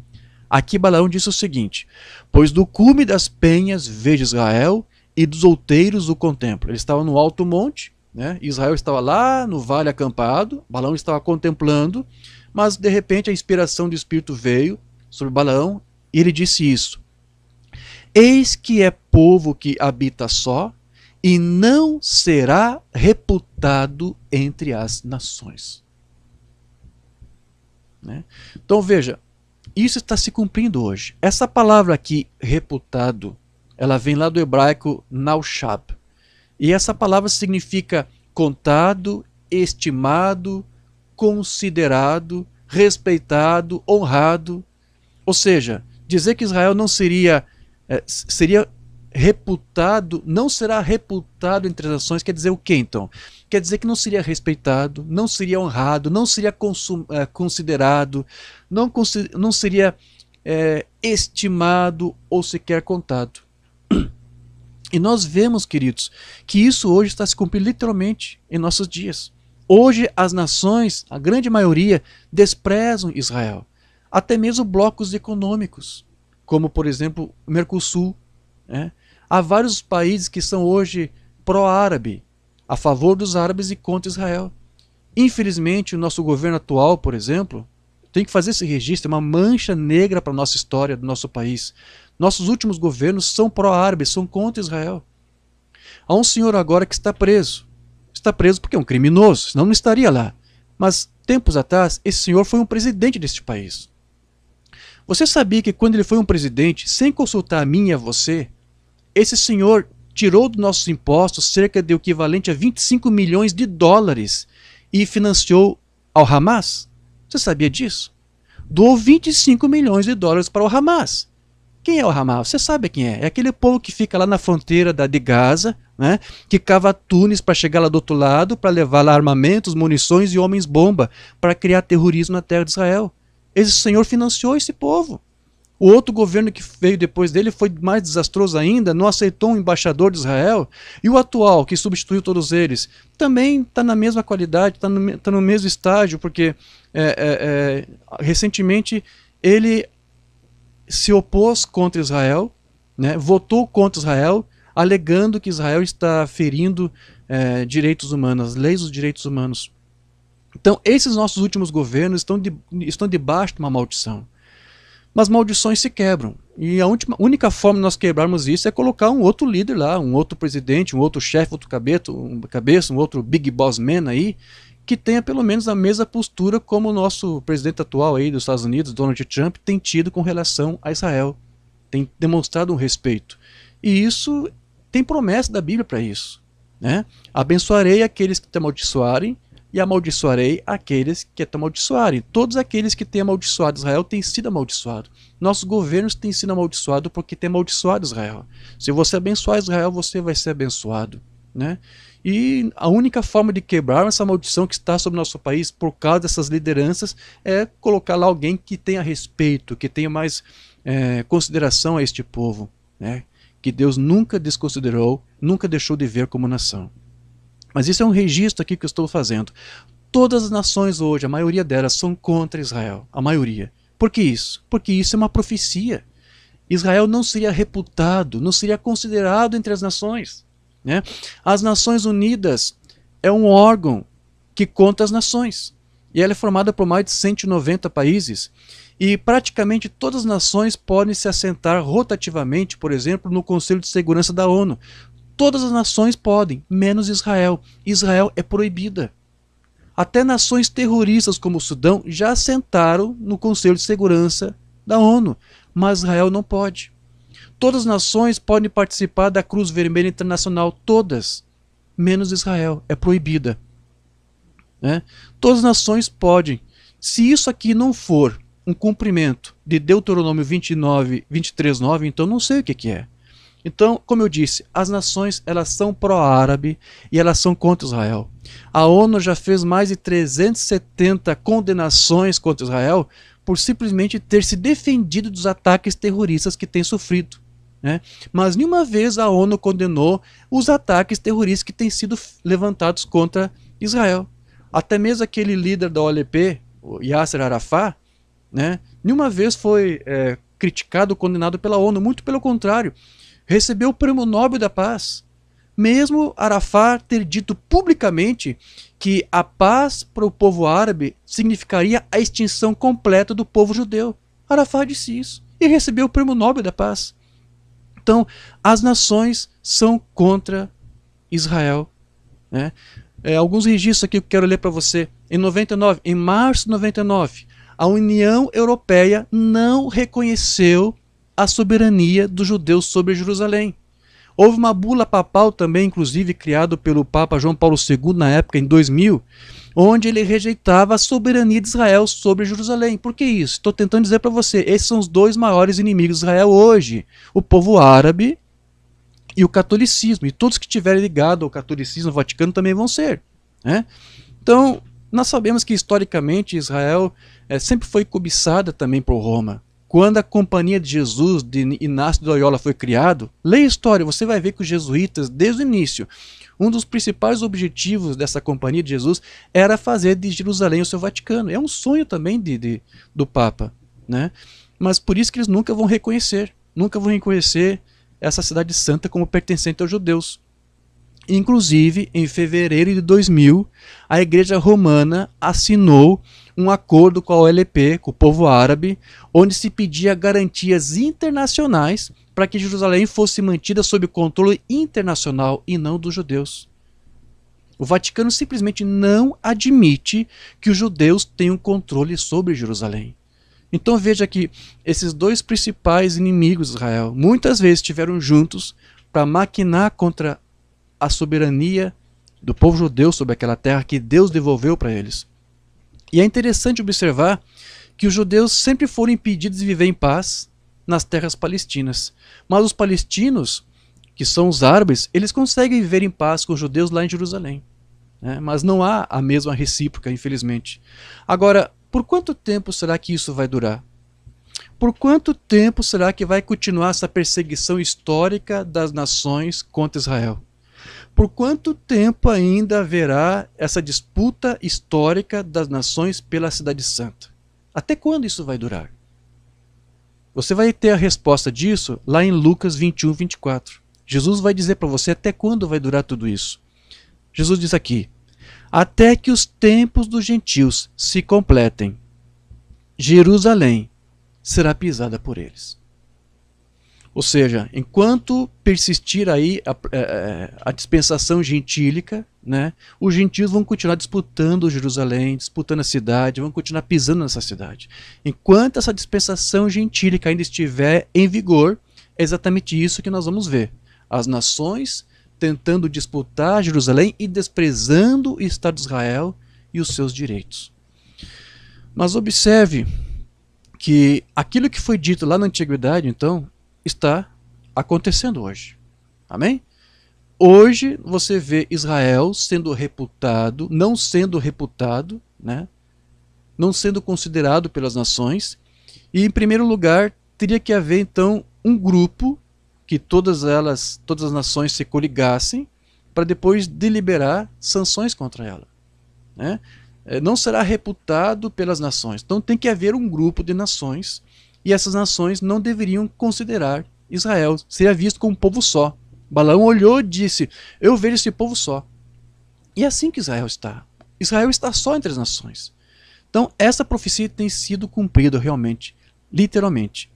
Aqui Balaão disse o seguinte: pois do cume das penhas vejo Israel, e dos outeiros o contemplo. Ele estava no alto monte, Israel estava lá no vale acampado, Balaão estava contemplando, mas de repente a inspiração do Espírito veio sobre Balaão, e ele disse isso: eis que é povo que habita só, e não será reputado entre as nações. Então veja, isso está se cumprindo hoje. Essa palavra aqui, reputado, ela vem lá do hebraico naushab. E essa palavra significa contado, estimado, considerado, respeitado, honrado. Ou seja, dizer que Israel não seria reputado, não será reputado entre as nações, quer dizer o quê então? Quer dizer que não seria respeitado, não seria honrado, não seria considerado, não seria estimado ou sequer contado. E nós vemos, queridos, que isso hoje está se cumprindo literalmente em nossos dias. Hoje as nações, a grande maioria, desprezam Israel. Até mesmo blocos econômicos, como por exemplo o Mercosul. Há vários países que são hoje pró-árabe, a favor dos árabes e contra Israel. Infelizmente o nosso governo atual, por exemplo, tem que fazer esse registro, é uma mancha negra para a nossa história do nosso país. Nossos últimos governos são pró-árabes, são contra Israel. Há um senhor agora que está preso. Está preso porque é um criminoso, senão não estaria lá. Mas, tempos atrás, esse senhor foi um presidente deste país. Você sabia que quando ele foi um presidente, sem consultar a mim e a você, esse senhor tirou dos nossos impostos cerca de equivalente a 25 milhões de dólares e financiou ao Hamas? Você sabia disso? Doou 25 milhões de dólares para o Hamas. Quem é o Hamas? Você sabe quem é? É aquele povo que fica lá na fronteira de Gaza, que cava túneis para chegar lá do outro lado, para levar lá armamentos, munições e homens-bomba para criar terrorismo na terra de Israel. Esse senhor financiou esse povo. O outro governo que veio depois dele foi mais desastroso ainda, não aceitou um embaixador de Israel. E o atual, que substituiu todos eles, também está na mesma qualidade, está no mesmo estágio, porque recentemente ele se opôs contra Israel, votou contra Israel, alegando que Israel está ferindo direitos humanos, as leis dos direitos humanos. Então, esses nossos últimos governos estão debaixo de uma maldição. Mas maldições se quebram. E a única forma de nós quebrarmos isso é colocar um outro líder lá, um outro presidente, um outro chefe, outro cabeça, um outro big boss man aí, que tenha pelo menos a mesma postura como o nosso presidente atual aí dos Estados Unidos, Donald Trump, tem tido com relação a Israel. Tem demonstrado um respeito. E isso tem promessa da Bíblia para isso. né? Abençoarei aqueles que te amaldiçoarem e amaldiçoarei aqueles que te amaldiçoarem. Todos aqueles que têm amaldiçoado Israel têm sido amaldiçoados. Nossos governos têm sido amaldiçoados porque têm amaldiçoado Israel. Se você abençoar Israel, você vai ser abençoado, né? E a única forma de quebrar essa maldição que está sobre o nosso país por causa dessas lideranças é colocar lá alguém que tenha respeito, que tenha mais consideração a este povo, né? Que Deus nunca desconsiderou, nunca deixou de ver como nação. Mas isso é um registro aqui que eu estou fazendo. Todas as nações hoje, a maioria delas, são contra Israel. A maioria. Por que isso? Porque isso é uma profecia. Israel não seria reputado, não seria considerado entre as nações, né? As Nações Unidas é um órgão que conta as nações. E ela é formada por mais de 190 países. E praticamente todas as nações podem se assentar rotativamente, por exemplo, no Conselho de Segurança da ONU. Todas as nações podem, menos Israel. Israel é proibida. Até nações terroristas como o Sudão já assentaram no Conselho de Segurança da ONU, mas Israel não pode. Todas as nações podem participar da Cruz Vermelha Internacional, todas, menos Israel, é proibida, né? Todas as nações podem. Se isso aqui não for um cumprimento de Deuteronômio 29, 23:9, então não sei o que é. Então, como eu disse, as nações elas são pró-árabe e elas são contra Israel. A ONU já fez mais de 370 condenações contra Israel por simplesmente ter se defendido dos ataques terroristas que tem sofrido, né? Mas nenhuma vez a ONU condenou os ataques terroristas que têm sido levantados contra Israel. Até mesmo aquele líder da OLP, o Yasser Arafat, né, nenhuma vez foi criticado ou condenado pela ONU, muito pelo contrário. Recebeu o Prêmio Nobel da Paz. Mesmo Arafat ter dito publicamente que a paz para o povo árabe significaria a extinção completa do povo judeu. Arafat disse isso e recebeu o Prêmio Nobel da Paz. Então, as nações são contra Israel, né? Alguns registros aqui que eu quero ler para você. Em março de 99, a União Europeia não reconheceu a soberania dos judeus sobre Jerusalém. Houve uma bula papal também, inclusive criado pelo Papa João Paulo II na época, em 2000, onde ele rejeitava a soberania de Israel sobre Jerusalém. Por que isso? Estou tentando dizer para você, esses são os dois maiores inimigos de Israel hoje, o povo árabe e o catolicismo. E todos que estiverem ligados ao catolicismo, ao Vaticano, também vão ser, né? Então, nós sabemos que historicamente Israel sempre foi cobiçada também por Roma. Quando a Companhia de Jesus, de Inácio de Loyola, foi criado, leia a história, você vai ver que os jesuítas, desde o início, um dos principais objetivos dessa Companhia de Jesus era fazer de Jerusalém o seu Vaticano. É um sonho também do Papa, né? Mas por isso que eles nunca vão reconhecer essa cidade santa como pertencente aos judeus. Inclusive, em fevereiro de 2000, a Igreja Romana assinou um acordo com a OLP, com o povo árabe, onde se pedia garantias internacionais para que Jerusalém fosse mantida sob controle internacional e não dos judeus. O Vaticano simplesmente não admite que os judeus tenham controle sobre Jerusalém. Então veja que esses dois principais inimigos de Israel muitas vezes estiveram juntos para maquinar contra a soberania do povo judeu sobre aquela terra que Deus devolveu para eles. E é interessante observar que os judeus sempre foram impedidos de viver em paz nas terras palestinas. Mas os palestinos, que são os árabes, eles conseguem viver em paz com os judeus lá em Jerusalém, né? Mas não há a mesma recíproca, infelizmente. Agora, por quanto tempo será que isso vai durar? Por quanto tempo será que vai continuar essa perseguição histórica das nações contra Israel? Por quanto tempo ainda haverá essa disputa histórica das nações pela Cidade Santa? Até quando isso vai durar? Você vai ter a resposta disso lá em Lucas 21, 24. Jesus vai dizer para você até quando vai durar tudo isso. Jesus diz aqui: até que os tempos dos gentios se completem, Jerusalém será pisada por eles. Ou seja, enquanto persistir aí a dispensação gentílica, né, os gentios vão continuar disputando Jerusalém, disputando a cidade, vão continuar pisando nessa cidade. Enquanto essa dispensação gentílica ainda estiver em vigor, é exatamente isso que nós vamos ver. As nações tentando disputar Jerusalém e desprezando o Estado de Israel e os seus direitos. Mas observe que aquilo que foi dito lá na antiguidade, então, está acontecendo hoje. Amém? Hoje você vê Israel sendo reputado, não sendo reputado, né? Não sendo considerado pelas nações. E, em primeiro lugar, teria que haver, então, um grupo que todas as nações se coligassem para depois deliberar sanções contra ela, né? Não será reputado pelas nações. Então tem que haver um grupo de nações e essas nações não deveriam considerar Israel. Seria visto como um povo só. Balaão olhou e disse, eu vejo esse povo só. E é assim que Israel está. Israel está só entre as nações. Então essa profecia tem sido cumprida realmente, literalmente.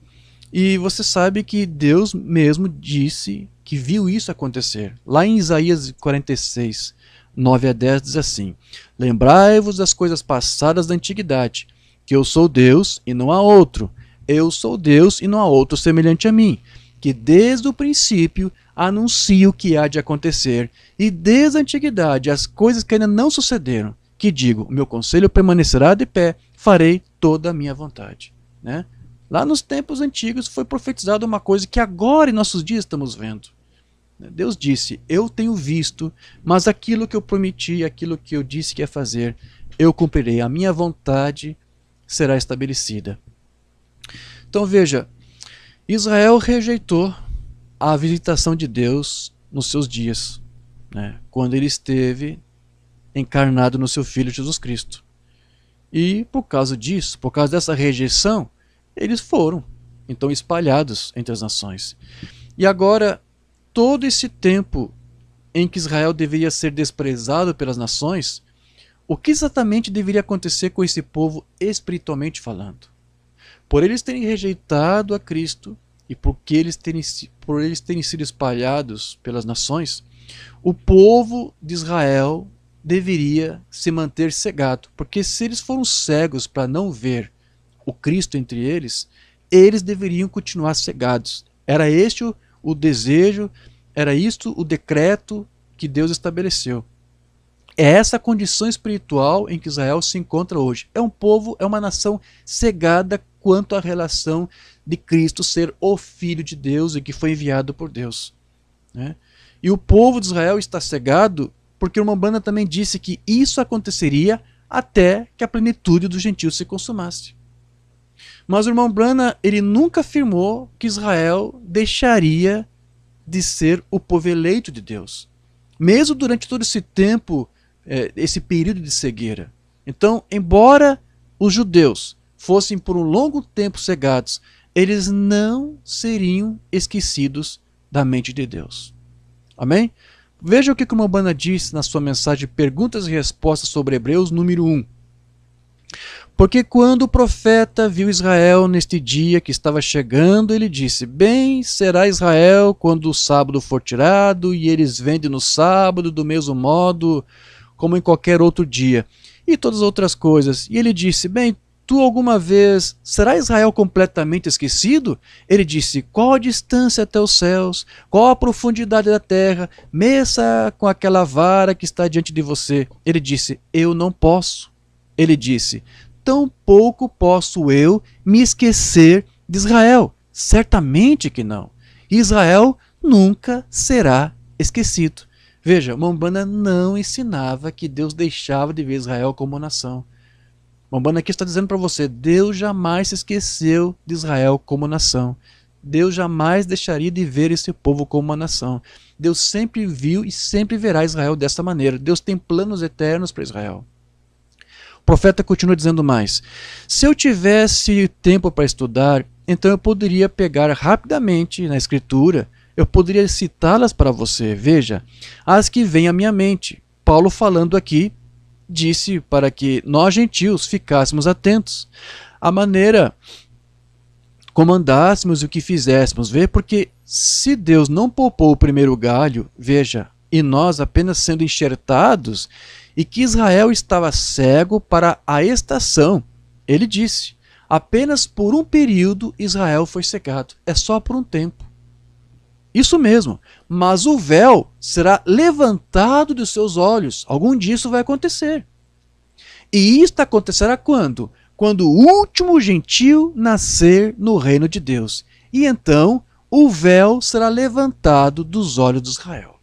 E você sabe que Deus mesmo disse que viu isso acontecer. Lá em Isaías 46, 9 a 10 diz assim, lembrai-vos das coisas passadas da antiguidade, que eu sou Deus e não há outro. Eu sou Deus e não há outro semelhante a mim, que desde o princípio anuncio o que há de acontecer, e desde a antiguidade as coisas que ainda não sucederam, que digo, o meu conselho permanecerá de pé, farei toda a minha vontade. Né? Lá nos tempos antigos foi profetizado uma coisa que agora em nossos dias estamos vendo. Deus disse, eu tenho visto, mas aquilo que eu prometi, aquilo que eu disse que ia fazer, eu cumprirei, a minha vontade será estabelecida. Então veja, Israel rejeitou a visitação de Deus nos seus dias, né, quando ele esteve encarnado no seu Filho Jesus Cristo. E por causa disso, por causa dessa rejeição, eles foram então espalhados entre as nações. E agora, todo esse tempo em que Israel deveria ser desprezado pelas nações, o que exatamente deveria acontecer com esse povo espiritualmente falando? Por eles terem rejeitado a Cristo e por eles terem sido espalhados pelas nações, o povo de Israel deveria se manter cegado, porque se eles foram cegos para não ver o Cristo entre eles, eles deveriam continuar cegados. Era este o desejo, era isto o decreto que Deus estabeleceu. É essa a condição espiritual em que Israel se encontra hoje. É um povo, é uma nação cegada quanto à relação de Cristo ser o Filho de Deus e que foi enviado por Deus. Né? E o povo de Israel está cegado porque o Umbanda também disse que isso aconteceria até que a plenitude dos gentios se consumasse. Mas o irmão Branham, ele nunca afirmou que Israel deixaria de ser o povo eleito de Deus, mesmo durante todo esse tempo, esse período de cegueira. Então, embora os judeus fossem por um longo tempo cegados, eles não seriam esquecidos da mente de Deus. Amém? Veja o que o Umbanda disse na sua mensagem Perguntas e Respostas sobre Hebreus, número 1. Porque quando o profeta viu Israel neste dia que estava chegando, ele disse, bem será Israel quando o sábado for tirado, e eles vendem no sábado do mesmo modo como em qualquer outro dia, e todas as outras coisas. E ele disse, bem, tu alguma vez será Israel completamente esquecido? Ele disse, qual a distância até os céus? Qual a profundidade da terra? Meça com aquela vara que está diante de você. Ele disse, eu não posso. Ele disse, tampouco posso eu me esquecer de Israel. Certamente que não. Israel nunca será esquecido. Veja, o Umbanda não ensinava que Deus deixava de ver Israel como nação. O Umbanda aqui está dizendo para você, Deus jamais se esqueceu de Israel como nação. Deus jamais deixaria de ver esse povo como uma nação. Deus sempre viu e sempre verá Israel dessa maneira. Deus tem planos eternos para Israel. O profeta continua dizendo mais, se eu tivesse tempo para estudar, então eu poderia pegar rapidamente na escritura, eu poderia citá-las para você. Veja, as que vêm à minha mente. Paulo falando aqui, disse para que nós gentios ficássemos atentos à maneira como andássemos e o que fizéssemos. Vê, porque se Deus não poupou o primeiro galho, veja, e nós apenas sendo enxertados, e que Israel estava cego para a estação, ele disse, apenas por um período Israel foi cegado, é só por um tempo. Isso mesmo. Mas o véu será levantado dos seus olhos. Algum dia isso vai acontecer. E isto acontecerá quando? Quando o último gentio nascer no reino de Deus. E então o véu será levantado dos olhos de Israel.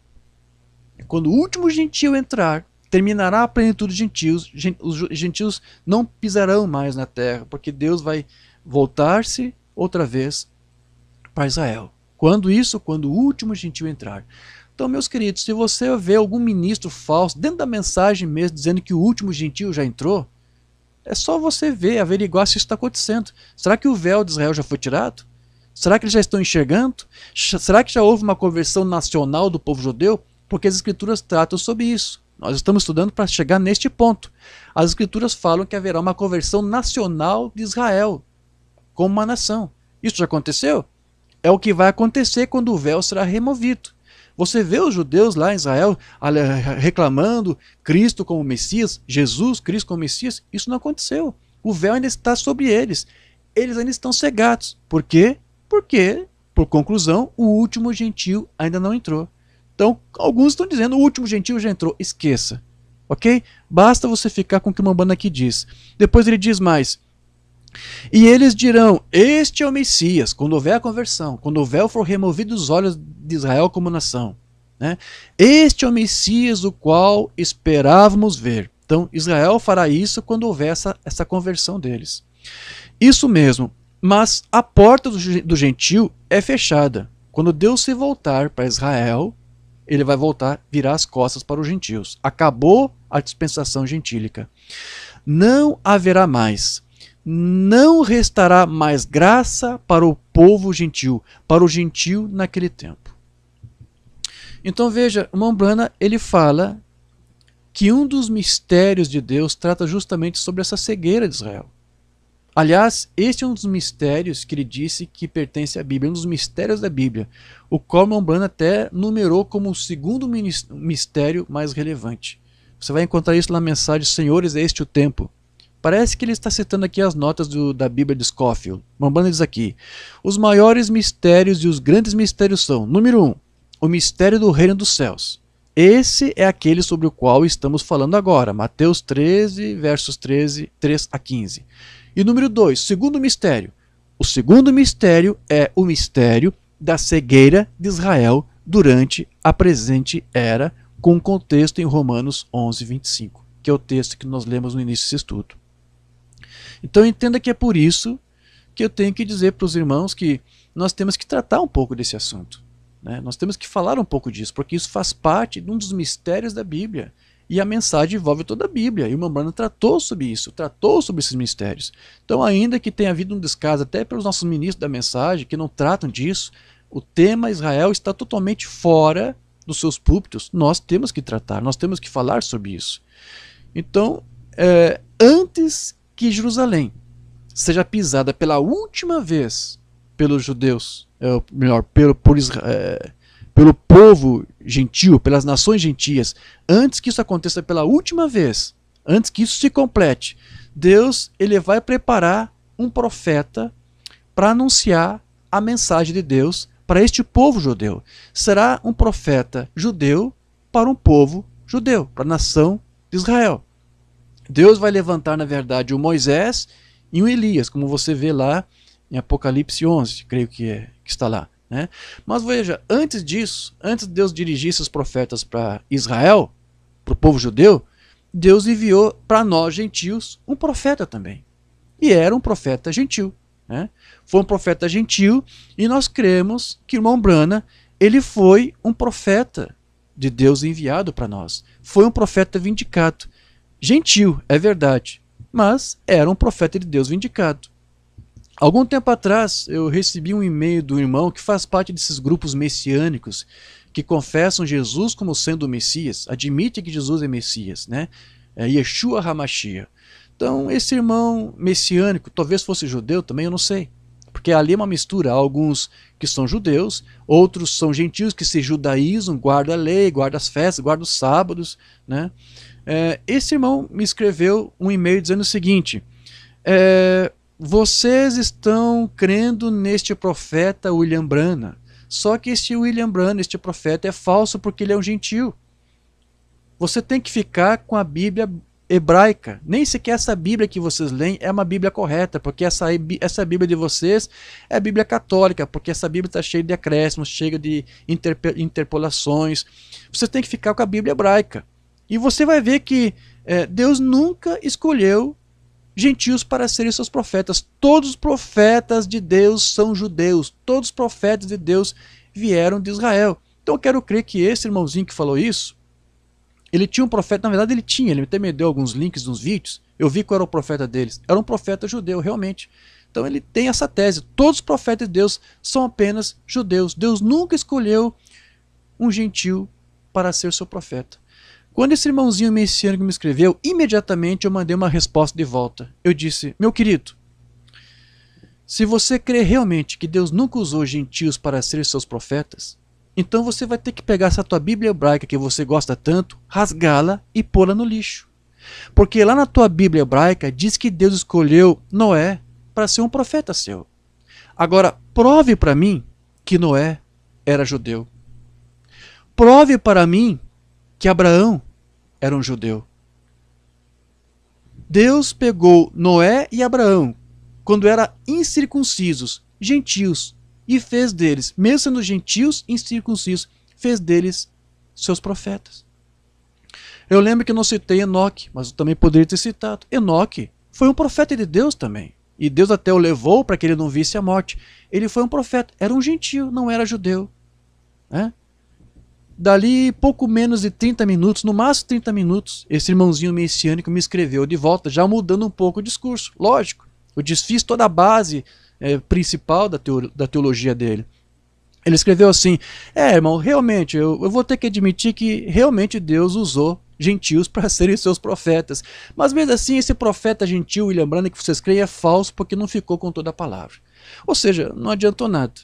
Quando o último gentio entrar, terminará a plenitude dos gentios, os gentios não pisarão mais na terra, porque Deus vai voltar-se outra vez para Israel. Quando isso? Quando o último gentio entrar. Então, meus queridos, se você vê algum ministro falso dentro da mensagem mesmo, dizendo que o último gentio já entrou, é só você ver, averiguar se isso está acontecendo. Será que o véu de Israel já foi tirado? Será que eles já estão enxergando? Será que já houve uma conversão nacional do povo judeu? Porque as escrituras tratam sobre isso. Nós estamos estudando para chegar neste ponto. As escrituras falam que haverá uma conversão nacional de Israel, como uma nação. Isso já aconteceu? É o que vai acontecer quando o véu será removido. Você vê os judeus lá em Israel reclamando Cristo como Messias, Jesus, Cristo como Messias. Isso não aconteceu. O véu ainda está sobre eles. Eles ainda estão cegados. Por quê? Porque, por conclusão, o último gentio ainda não entrou. Então, alguns estão dizendo, o último gentio já entrou. Esqueça. Ok? Basta você ficar com o que o Mambana aqui diz. Depois ele diz mais. E eles dirão, este é o Messias, quando houver a conversão, quando o véu for removido dos olhos de Israel como nação. Né? Este é o Messias o qual esperávamos ver. Então, Israel fará isso quando houver essa conversão deles. Isso mesmo, mas a porta do gentio é fechada. Quando Deus se voltar para Israel, ele vai voltar, virar as costas para os gentios. Acabou a dispensação gentílica. Não haverá mais. Não restará mais graça para o povo gentil, para o gentil naquele tempo. Então veja, o Mambana ele fala que um dos mistérios de Deus trata justamente sobre essa cegueira de Israel. Aliás, este é um dos mistérios que ele disse que pertence à Bíblia, um dos mistérios da Bíblia, o qual Mambana até numerou como o segundo mistério mais relevante. Você vai encontrar isso na mensagem Senhores, é este o tempo. Parece que ele está citando aqui as notas da Bíblia de Scofield. Mambana diz aqui, os maiores mistérios e os grandes mistérios são, número 1, o mistério do reino dos céus. Esse é aquele sobre o qual estamos falando agora, Mateus 13, versos 13, 3 a 15. E número 2, segundo mistério. O segundo mistério é o mistério da cegueira de Israel durante a presente era, com contexto em Romanos 11, 25, que é o texto que nós lemos no início desse estudo. Então entenda que é por isso que eu tenho que dizer para os irmãos que nós temos que tratar um pouco desse assunto. Né? Nós temos que falar um pouco disso, porque isso faz parte de um dos mistérios da Bíblia. E a mensagem envolve toda a Bíblia. E o Mambana tratou sobre isso, tratou sobre esses mistérios. Então, ainda que tenha havido um descaso até pelos nossos ministros da mensagem, que não tratam disso, o tema Israel está totalmente fora dos seus púlpitos. Nós temos que tratar, nós temos que falar sobre isso. Então, antes que Jerusalém seja pisada pela última vez pelos judeus, pelo povo gentil, pelas nações gentias, antes que isso aconteça pela última vez, antes que isso se complete, Deus ele vai preparar um profeta para anunciar a mensagem de Deus para este povo judeu. Será um profeta judeu para um povo judeu, para a nação de Israel. Deus vai levantar, na verdade, o Moisés e o Elias, como você vê lá em Apocalipse 11, creio que está lá. Né? Mas veja, antes disso, antes de Deus dirigir esses profetas para Israel, para o povo judeu, Deus enviou para nós gentios um profeta também. E era um profeta gentil. Né? Foi um profeta gentil e nós cremos que o irmão Brana, ele foi um profeta de Deus enviado para nós. Foi um profeta vindicado. Gentil, é verdade, mas era um profeta de Deus vindicado. Algum tempo atrás, eu recebi um e-mail do irmão que faz parte desses grupos messiânicos que confessam Jesus como sendo o Messias, admite que Jesus é Messias, né? Yeshua HaMashiach. Então, esse irmão messiânico, talvez fosse judeu também, eu não sei. Porque ali é uma mistura, há alguns que são judeus, outros são gentios que se judaizam, guardam a lei, guardam as festas, guardam os sábados, né? Esse irmão me escreveu um e-mail dizendo o seguinte, vocês estão crendo neste profeta William Branham, Só que este William Branham, este profeta, é falso porque ele é um gentio. Você tem que ficar com a Bíblia hebraica. Nem sequer essa Bíblia que vocês leem é uma Bíblia correta, porque essa Bíblia de vocês é a Bíblia católica, porque essa Bíblia está cheia de acréscimos, cheia de interpolações. Você tem que ficar com a Bíblia hebraica. E você vai ver que Deus nunca escolheu gentios para serem seus profetas. Todos os profetas de Deus são judeus. Todos os profetas de Deus vieram de Israel. Então eu quero crer que esse irmãozinho que falou isso, ele tinha um profeta, na verdade ele até me deu alguns links nos vídeos, eu vi qual era o profeta deles. Era um profeta judeu, realmente. Então ele tem essa tese, todos os profetas de Deus são apenas judeus. Deus nunca escolheu um gentio para ser seu profeta. Quando esse irmãozinho messiânico me escreveu, imediatamente eu mandei uma resposta de volta. Eu disse, meu querido, se você crê realmente que Deus nunca usou gentios para ser seus profetas, então você vai ter que pegar essa tua Bíblia hebraica que você gosta tanto, rasgá-la e pô-la no lixo. Porque lá na tua Bíblia hebraica diz que Deus escolheu Noé para ser um profeta seu. Agora, prove para mim que Noé era judeu. Prove para mim que Abraão era um judeu. Deus pegou Noé e Abraão, quando eram incircuncisos, gentios, e fez deles, mesmo sendo gentios e incircuncisos, fez deles seus profetas. Eu lembro que eu não citei Enoque, mas eu também poderia ter citado. Enoque foi um profeta de Deus também. E Deus até o levou para que ele não visse a morte. Ele foi um profeta, era um gentio, não era judeu. Dali pouco menos de 30 minutos, no máximo 30 minutos, esse irmãozinho messiânico me escreveu de volta, já mudando um pouco o discurso. Lógico, eu desfiz toda a base principal da teologia dele. Ele escreveu assim, irmão, realmente, eu vou ter que admitir que realmente Deus usou gentios para serem seus profetas. Mas mesmo assim, esse profeta gentil, William Branham, que vocês creem, é falso porque não ficou com toda a palavra. Ou seja, não adiantou nada.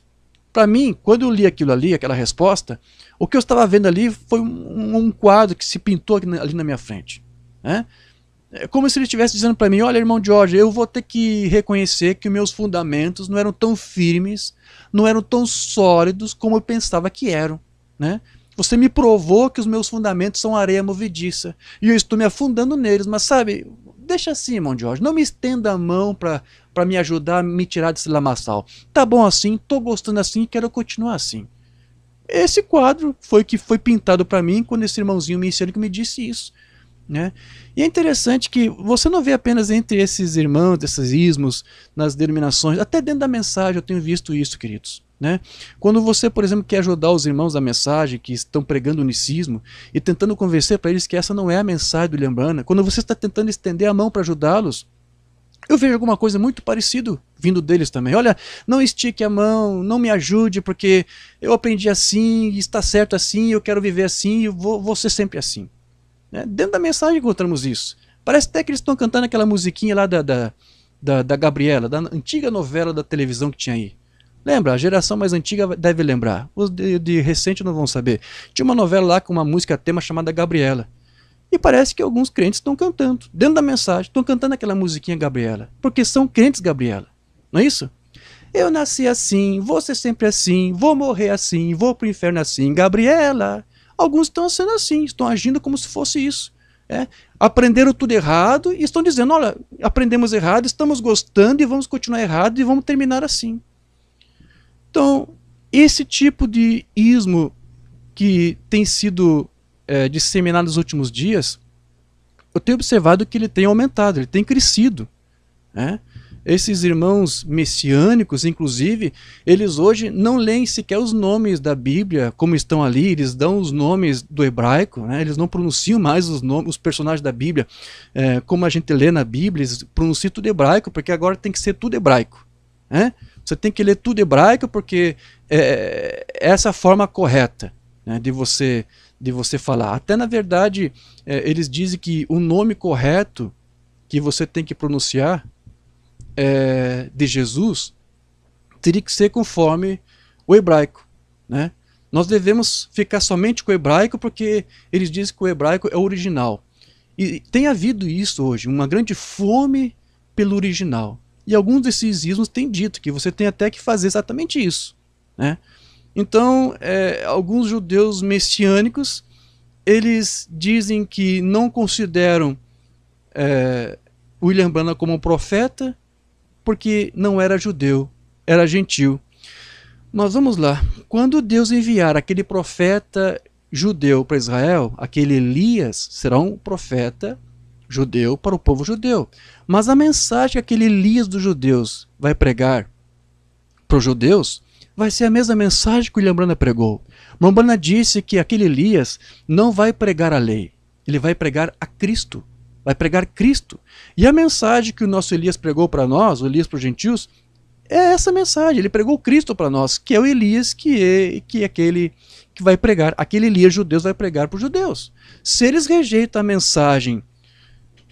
Para mim, quando eu li aquilo ali, aquela resposta, o que eu estava vendo ali foi um quadro que se pintou ali na minha frente. É como se ele estivesse dizendo para mim, olha, irmão Jorge, eu vou ter que reconhecer que meus fundamentos não eram tão firmes, não eram tão sólidos como eu pensava que eram. Você me provou que os meus fundamentos são areia movediça, e eu estou me afundando neles, mas sabe, deixa assim, irmão Jorge, não me estenda a mão para me ajudar a me tirar desse lamaçal. Tá bom assim, estou gostando assim e quero continuar assim. Esse quadro foi que foi pintado para mim quando esse irmãozinho messiânico me disse isso. E é interessante que você não vê apenas entre esses irmãos, esses ismos, nas denominações, até dentro da mensagem eu tenho visto isso, queridos. Quando você, por exemplo, quer ajudar os irmãos da mensagem que estão pregando unicismo e tentando convencer para eles que essa não é a mensagem do William Branham, quando você está tentando estender a mão para ajudá-los, eu vejo alguma coisa muito parecida vindo deles também. Olha, não estique a mão, não me ajude porque eu aprendi assim, está certo assim, eu quero viver assim e vou ser sempre assim. Dentro da mensagem encontramos isso. Parece até que eles estão cantando aquela musiquinha lá da Gabriela, da antiga novela da televisão que tinha aí. Lembra? A geração mais antiga deve lembrar. Os de recente não vão saber. Tinha uma novela lá com uma música tema chamada Gabriela. E parece que alguns crentes estão cantando. Dentro da mensagem, estão cantando aquela musiquinha Gabriela. Porque são crentes Gabriela. Não é isso? Eu nasci assim, vou ser sempre assim, vou morrer assim, vou pro inferno assim, Gabriela. Alguns estão sendo assim, estão agindo como se fosse isso. Aprenderam tudo errado e estão dizendo, olha, aprendemos errado, estamos gostando e vamos continuar errado e vamos terminar assim. Então, esse tipo de ismo que tem sido disseminado nos últimos dias, eu tenho observado que ele tem aumentado, ele tem crescido. Esses irmãos messiânicos, inclusive, eles hoje não leem sequer os nomes da Bíblia como estão ali, eles dão os nomes do hebraico, eles não pronunciam mais os personagens da Bíblia como a gente lê na Bíblia, eles pronunciam tudo hebraico, porque agora tem que ser tudo hebraico. Você tem que ler tudo hebraico porque é essa a forma correta de você falar. Até na verdade, eles dizem que o nome correto que você tem que pronunciar de Jesus teria que ser conforme o hebraico. Nós devemos ficar somente com o hebraico porque eles dizem que o hebraico é o original. E tem havido isso hoje, uma grande fome pelo original. E alguns desses ismos têm dito que você tem até que fazer exatamente isso. Então, alguns judeus messiânicos, eles dizem que não consideram William Branham como um profeta, porque não era judeu, era gentil. Mas vamos lá, quando Deus enviar aquele profeta judeu para Israel, aquele Elias será um profeta judeu para o povo judeu. Mas a mensagem que aquele Elias dos judeus vai pregar para os judeus vai ser a mesma mensagem que o William Branham pregou. William Branham disse que aquele Elias não vai pregar a lei, ele vai pregar a Cristo, vai pregar Cristo. E a mensagem que o nosso Elias pregou para nós, o Elias para os gentios, é essa mensagem. Ele pregou Cristo para nós, que é o Elias, que é aquele que vai pregar, aquele Elias judeus vai pregar para os judeus. Se eles rejeitam a mensagem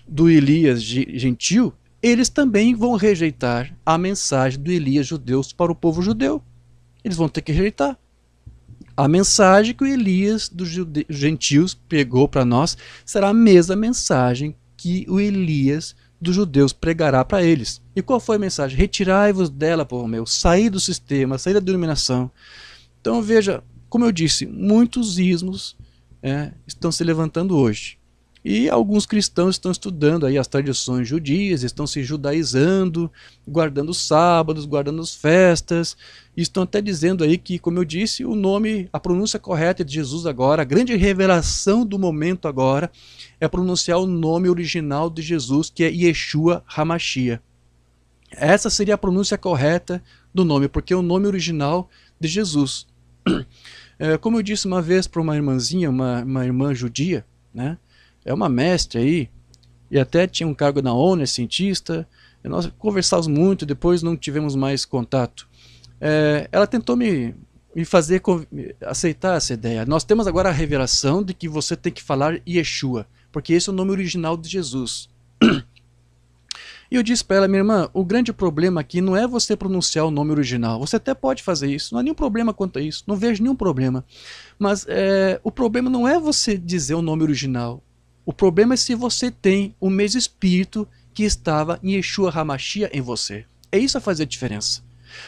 do Elias gentil, eles também vão rejeitar a mensagem do Elias judeus para o povo judeu. Eles vão ter que rejeitar. A mensagem que o Elias dos gentios pegou para nós será a mesma mensagem que o Elias dos judeus pregará para eles. E qual foi a mensagem? Retirai-vos dela, povo meu, sair do sistema, sair da denominação. Então veja, como eu disse, muitos ismos estão se levantando hoje. E alguns cristãos estão estudando aí as tradições judias, estão se judaizando, guardando os sábados, guardando as festas, e estão até dizendo aí que, como eu disse, o nome, a pronúncia correta de Jesus agora, a grande revelação do momento agora, é pronunciar o nome original de Jesus, que é Yeshua HaMashiach. Essa seria a pronúncia correta do nome, porque é o nome original de Jesus. Como eu disse uma vez para uma irmãzinha, uma irmã judia, né? É uma mestre aí, e até tinha um cargo na ONU, é cientista, e nós conversávamos muito, depois não tivemos mais contato. Ela tentou me fazer aceitar essa ideia. Nós temos agora a revelação de que você tem que falar Yeshua, porque esse é o nome original de Jesus. E eu disse para ela, minha irmã, o grande problema aqui não é você pronunciar o nome original. Você até pode fazer isso, não há nenhum problema quanto a isso, não vejo nenhum problema. Mas o problema não é você dizer o nome original. O problema é se você tem o mesmo espírito que estava em Yeshua HaMashiach em você. É isso a fazer a diferença.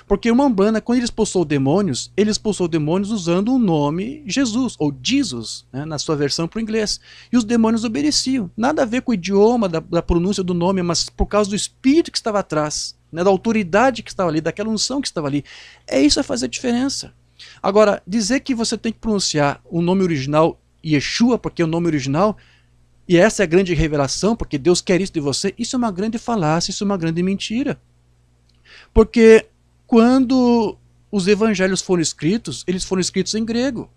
Porque o Umbanda, quando ele expulsou demônios, ele expulsou demônios usando o nome Jesus, ou Jesus, né, na sua versão para o inglês. E os demônios obedeciam. Nada a ver com o idioma, da pronúncia do nome, mas por causa do espírito que estava atrás, né, da autoridade que estava ali, daquela unção que estava ali. É isso a fazer a diferença. Agora, dizer que você tem que pronunciar o nome original Yeshua, porque é o nome original, e essa é a grande revelação, porque Deus quer isso de você, isso é uma grande falácia, isso é uma grande mentira. Porque quando os evangelhos foram escritos, eles foram escritos em grego.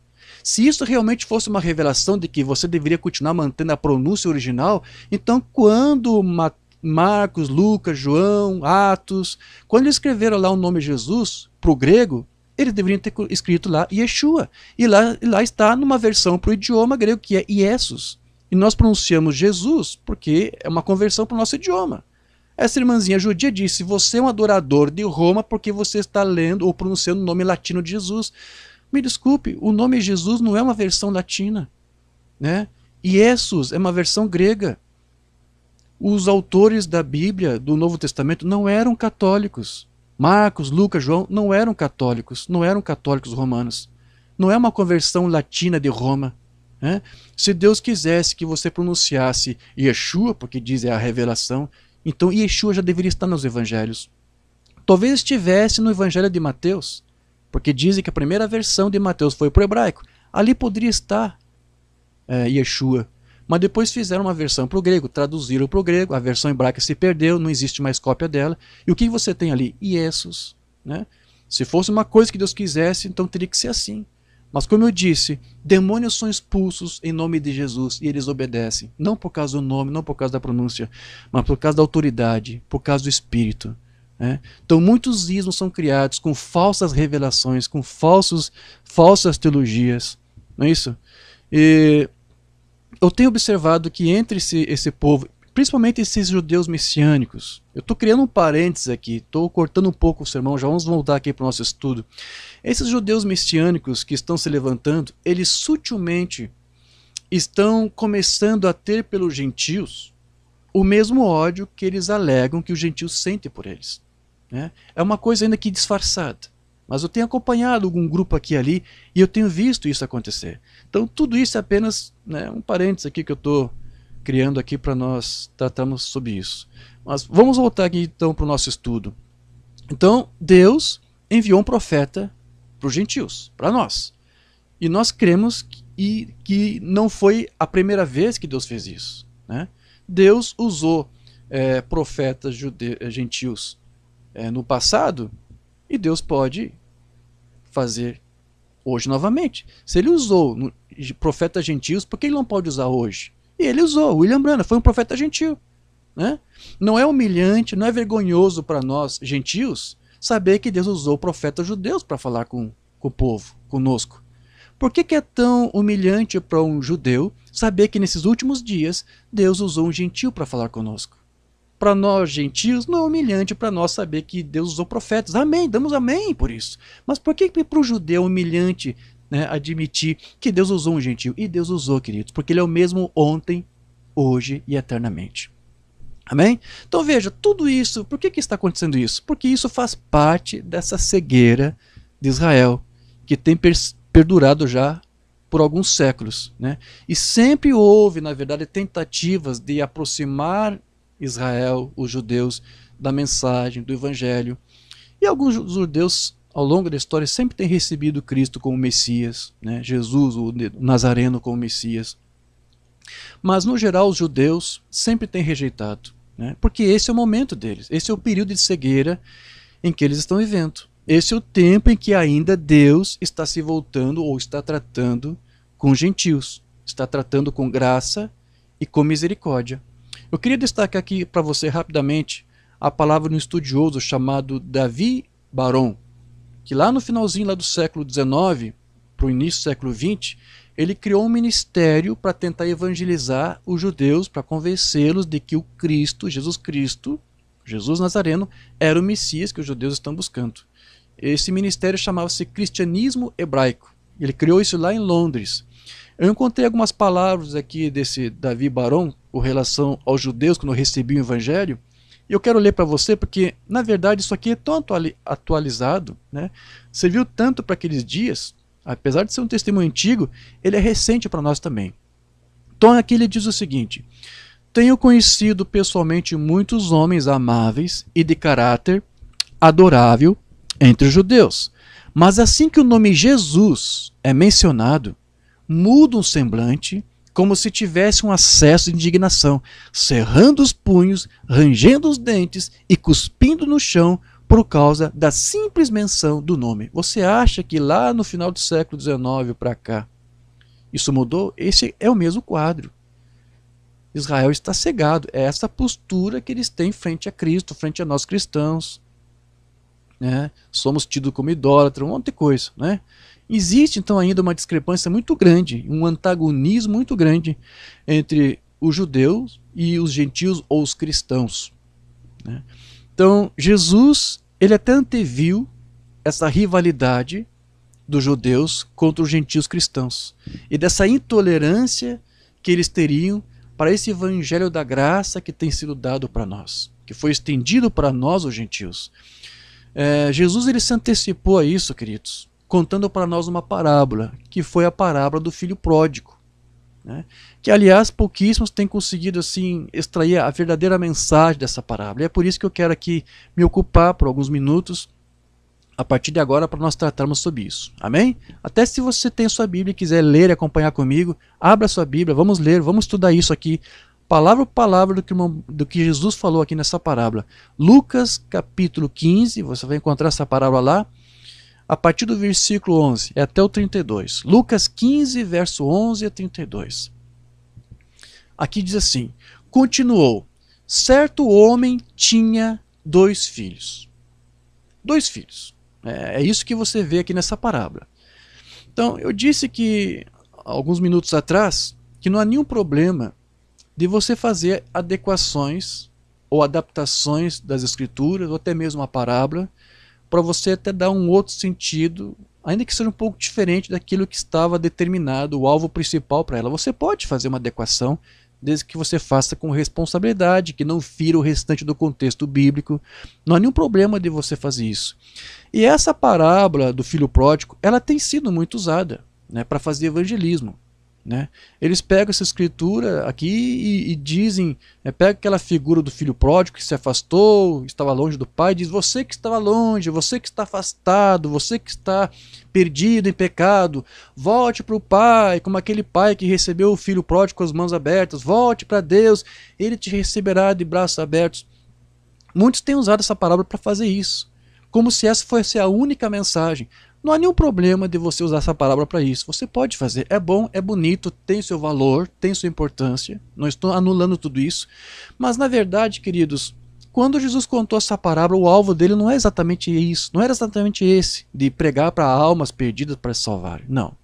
Se isso realmente fosse uma revelação de que você deveria continuar mantendo a pronúncia original, então quando Marcos, Lucas, João, Atos, quando eles escreveram lá o nome Jesus para o grego, eles deveriam ter escrito lá Yeshua. E lá está numa versão para o idioma grego, que é Iesus. E nós pronunciamos Jesus porque é uma conversão para o nosso idioma. Essa irmãzinha judia disse, você é um adorador de Roma porque você está lendo ou pronunciando o nome latino de Jesus. Me desculpe, o nome Jesus não é uma versão latina, né? Iesus é uma versão grega. Os autores da Bíblia, do Novo Testamento, não eram católicos. Marcos, Lucas, João não eram católicos romanos. Não é uma conversão latina de Roma. Se Deus quisesse que você pronunciasse Yeshua, porque diz a revelação, então Yeshua já deveria estar nos evangelhos. Talvez estivesse no evangelho de Mateus, porque dizem que a primeira versão de Mateus foi para o hebraico. Ali poderia estar Yeshua. Mas depois fizeram uma versão para o grego, traduziram para o grego, a versão hebraica se perdeu, não existe mais cópia dela. E o que você tem ali? Iesus. Né? Se fosse uma coisa que Deus quisesse, então teria que ser assim. Mas como eu disse, demônios são expulsos em nome de Jesus e eles obedecem. Não por causa do nome, não por causa da pronúncia, mas por causa da autoridade, por causa do Espírito. Então muitos ismos são criados com falsas revelações, com falsas teologias. Não é isso? E eu tenho observado que entre esse povo, principalmente esses judeus messiânicos, eu estou criando um parênteses aqui, estou cortando um pouco o sermão, já vamos voltar aqui para o nosso estudo. Esses judeus messiânicos que estão se levantando, eles sutilmente estão começando a ter pelos gentios o mesmo ódio que eles alegam que os gentios sentem por eles. É uma coisa ainda que disfarçada. mas eu tenho acompanhado algum grupo aqui e ali e eu tenho visto isso acontecer. Então tudo isso é apenas, né, um parênteses aqui que eu estou criando aqui para nós tratarmos sobre isso. Mas vamos voltar aqui então para o nosso estudo. Então Deus enviou um profeta para os gentios, para nós. E nós cremos que não foi a primeira vez que Deus fez isso, né? Deus usou profetas gentios no passado, e Deus pode fazer hoje novamente. Se ele usou profetas gentios, por que ele não pode usar hoje? E ele usou. William Branham foi um profeta gentil, né? Não é humilhante, não é vergonhoso para nós gentios saber que Deus usou profetas judeus para falar com o povo, conosco. Por que é tão humilhante para um judeu saber que nesses últimos dias Deus usou um gentil para falar conosco? Para nós gentios não é humilhante para nós saber que Deus usou profetas. Amém, damos amém por isso. Mas por que para o judeu é humilhante, né, admitir que Deus usou um gentil? E Deus usou, queridos, porque ele é o mesmo ontem, hoje e eternamente. Amém? Então veja, tudo isso, por que está acontecendo isso? Porque isso faz parte dessa cegueira de Israel, que tem perdurado já por alguns séculos, né? E sempre houve, na verdade, tentativas de aproximar Israel, os judeus, da mensagem, do evangelho. E alguns judeus, ao longo da história, sempre têm recebido Cristo como Messias, né? Jesus, o Nazareno, como Messias. Mas, no geral, os judeus sempre têm rejeitado, né? Porque esse é o momento deles, esse é o período de cegueira em que eles estão vivendo. Esse é o tempo em que ainda Deus está se voltando ou está tratando com gentios, está tratando com graça e com misericórdia. Eu queria destacar aqui para você rapidamente a palavra de um estudioso chamado Davi Baron, que lá no finalzinho lá do século XIX, para o início do século XX, ele criou um ministério para tentar evangelizar os judeus, para convencê-los de que o Cristo, Jesus Nazareno, era o Messias que os judeus estão buscando. Esse ministério chamava-se Cristianismo Hebraico. Ele criou isso lá em Londres. Eu encontrei algumas palavras aqui desse Davi Baron com relação aos judeus quando eu recebi o evangelho, e eu quero ler para você porque, na verdade, isso aqui é tão atualizado, né? Serviu tanto para aqueles dias, apesar de ser um testemunho antigo, ele é recente para nós também. Então aqui ele diz o seguinte: tenho conhecido pessoalmente muitos homens amáveis e de caráter adorável entre os judeus, mas assim que o nome Jesus é mencionado, muda um semblante, como se tivesse um acesso de indignação, cerrando os punhos, rangendo os dentes e cuspindo no chão por causa da simples menção do nome. Você acha que lá no final do século XIX para cá isso mudou? Esse é o mesmo quadro. Israel está cegado. É essa postura que eles têm frente a Cristo, frente a nós cristãos, né? Somos tidos como idólatras, um monte de coisa, né? Existe então ainda uma discrepância muito grande, um antagonismo muito grande entre os judeus e os gentios ou os cristãos, né? Então Jesus, ele até anteviu essa rivalidade dos judeus contra os gentios cristãos e dessa intolerância que eles teriam para esse evangelho da graça que tem sido dado para nós, que foi estendido para nós os gentios. Jesus, ele se antecipou a isso, queridos, contando para nós uma parábola, que foi a parábola do filho pródigo, né? Que, aliás, pouquíssimos têm conseguido assim extrair a verdadeira mensagem dessa parábola. E é por isso que eu quero aqui me ocupar por alguns minutos, a partir de agora, para nós tratarmos sobre isso. Amém? Até se você tem a sua Bíblia e quiser ler e acompanhar comigo, abra a sua Bíblia, vamos ler, vamos estudar isso aqui, palavra por palavra do que Jesus falou aqui nessa parábola. Lucas capítulo 15, você vai encontrar essa parábola lá, a partir do versículo 11 até o 32. Lucas 15, verso 11 a 32. Aqui diz assim: continuou, certo homem tinha 2 filhos. 2 filhos. É isso que você vê aqui nessa parábola. Então, eu disse que, alguns minutos atrás, que não há nenhum problema de você fazer adequações ou adaptações das escrituras, ou até mesmo a parábola, para você até dar um outro sentido, ainda que seja um pouco diferente daquilo que estava determinado, o alvo principal para ela. Você pode fazer uma adequação desde que você faça com responsabilidade, que não fira o restante do contexto bíblico. Não há nenhum problema de você fazer isso. E essa parábola do filho pródigo, ela tem sido muito usada, né, para fazer evangelismo. Né? Eles pegam essa escritura aqui e dizem, pega aquela figura do filho pródigo que se afastou, estava longe do pai, diz: você que estava longe, você que está afastado, você que está perdido em pecado, volte para o pai, como aquele pai que recebeu o filho pródigo com as mãos abertas, volte para Deus, ele te receberá de braços abertos. Muitos têm usado essa parábola para fazer isso, como se essa fosse a única mensagem. Não há nenhum problema de você usar essa palavra para isso. Você pode fazer. É bom, é bonito, tem seu valor, tem sua importância. Não estou anulando tudo isso. Mas, na verdade, queridos, quando Jesus contou essa parábola, o alvo dele não é exatamente isso. Não era exatamente esse, de pregar para almas perdidas para se salvar. Não.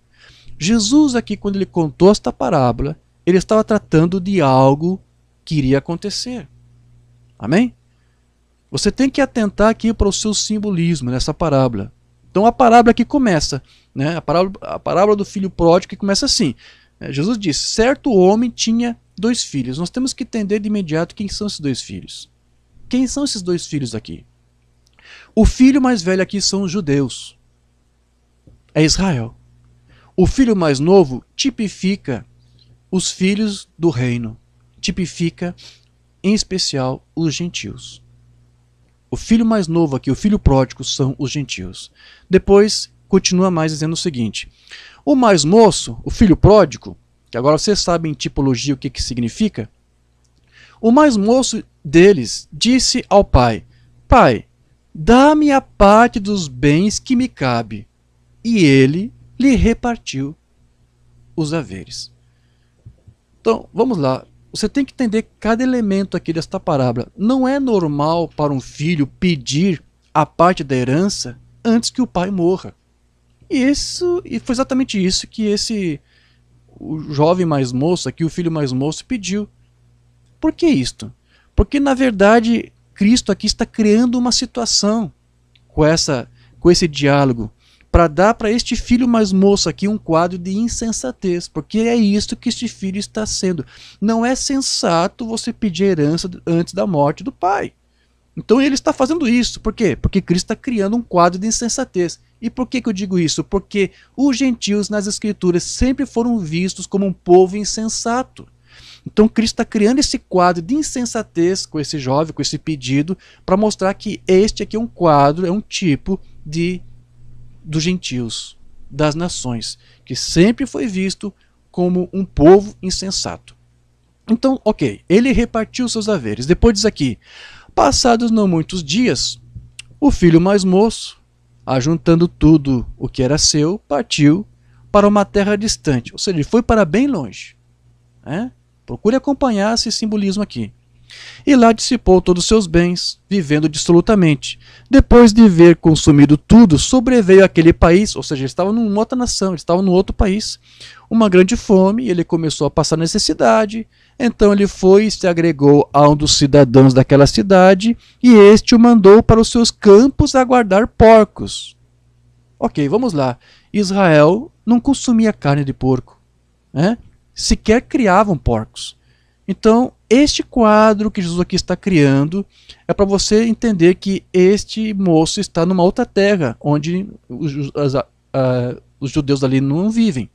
Jesus aqui, quando ele contou esta parábola, ele estava tratando de algo que iria acontecer. Amém? Você tem que atentar aqui para o seu simbolismo nessa parábola. Então a parábola aqui começa, né? A parábola do filho pródigo que começa assim. Jesus disse: certo homem tinha 2 filhos. Nós temos que entender de imediato quem são esses 2 filhos. Quem são esses 2 filhos aqui? O filho mais velho aqui são os judeus. É Israel. O filho mais novo tipifica os filhos do reino. Tipifica, em especial, os gentios. O filho mais novo aqui, o filho pródigo, são os gentios. Depois, continua mais dizendo o seguinte: o mais moço, o filho pródigo, que agora vocês sabem em tipologia o que significa, o mais moço deles disse ao pai: pai, dá-me a parte dos bens que me cabe. E ele lhe repartiu os haveres. Então, vamos lá. Você tem que entender cada elemento aqui desta parábola. Não é normal para um filho pedir a parte da herança antes que o pai morra. E foi exatamente isso que o jovem mais moço aqui, o filho mais moço, pediu. Por que isto? Porque, na verdade, Cristo aqui está criando uma situação com esse diálogo, para dar para este filho mais moço aqui um quadro de insensatez, porque é isto que este filho está sendo. Não é sensato você pedir herança antes da morte do pai. Então ele está fazendo isso. Por quê? Porque Cristo está criando um quadro de insensatez. E por que eu digo isso? Porque os gentios nas escrituras sempre foram vistos como um povo insensato. Então Cristo está criando esse quadro de insensatez com esse jovem, com esse pedido, para mostrar que este aqui é um quadro, é um tipo dos gentios, das nações, que sempre foi visto como um povo insensato. Então, ok, ele repartiu seus haveres. Depois diz aqui: passados não muitos dias, o filho mais moço, ajuntando tudo o que era seu, partiu para uma terra distante. Ou seja, ele foi para bem longe. Procure acompanhar esse simbolismo aqui. E lá dissipou todos os seus bens, vivendo dissolutamente. Depois de ver consumido tudo, sobreveio àquele país, ou seja, ele estava numa outra nação, ele estava num outro país, uma grande fome, e ele começou a passar necessidade. Então ele foi e se agregou a um dos cidadãos daquela cidade, e este o mandou para os seus campos a guardar porcos. Ok, vamos lá. Israel não consumia carne de porco, sequer criavam porcos. Então, este quadro que Jesus aqui está criando é para você entender que este moço está numa outra terra, onde os judeus ali não vivem.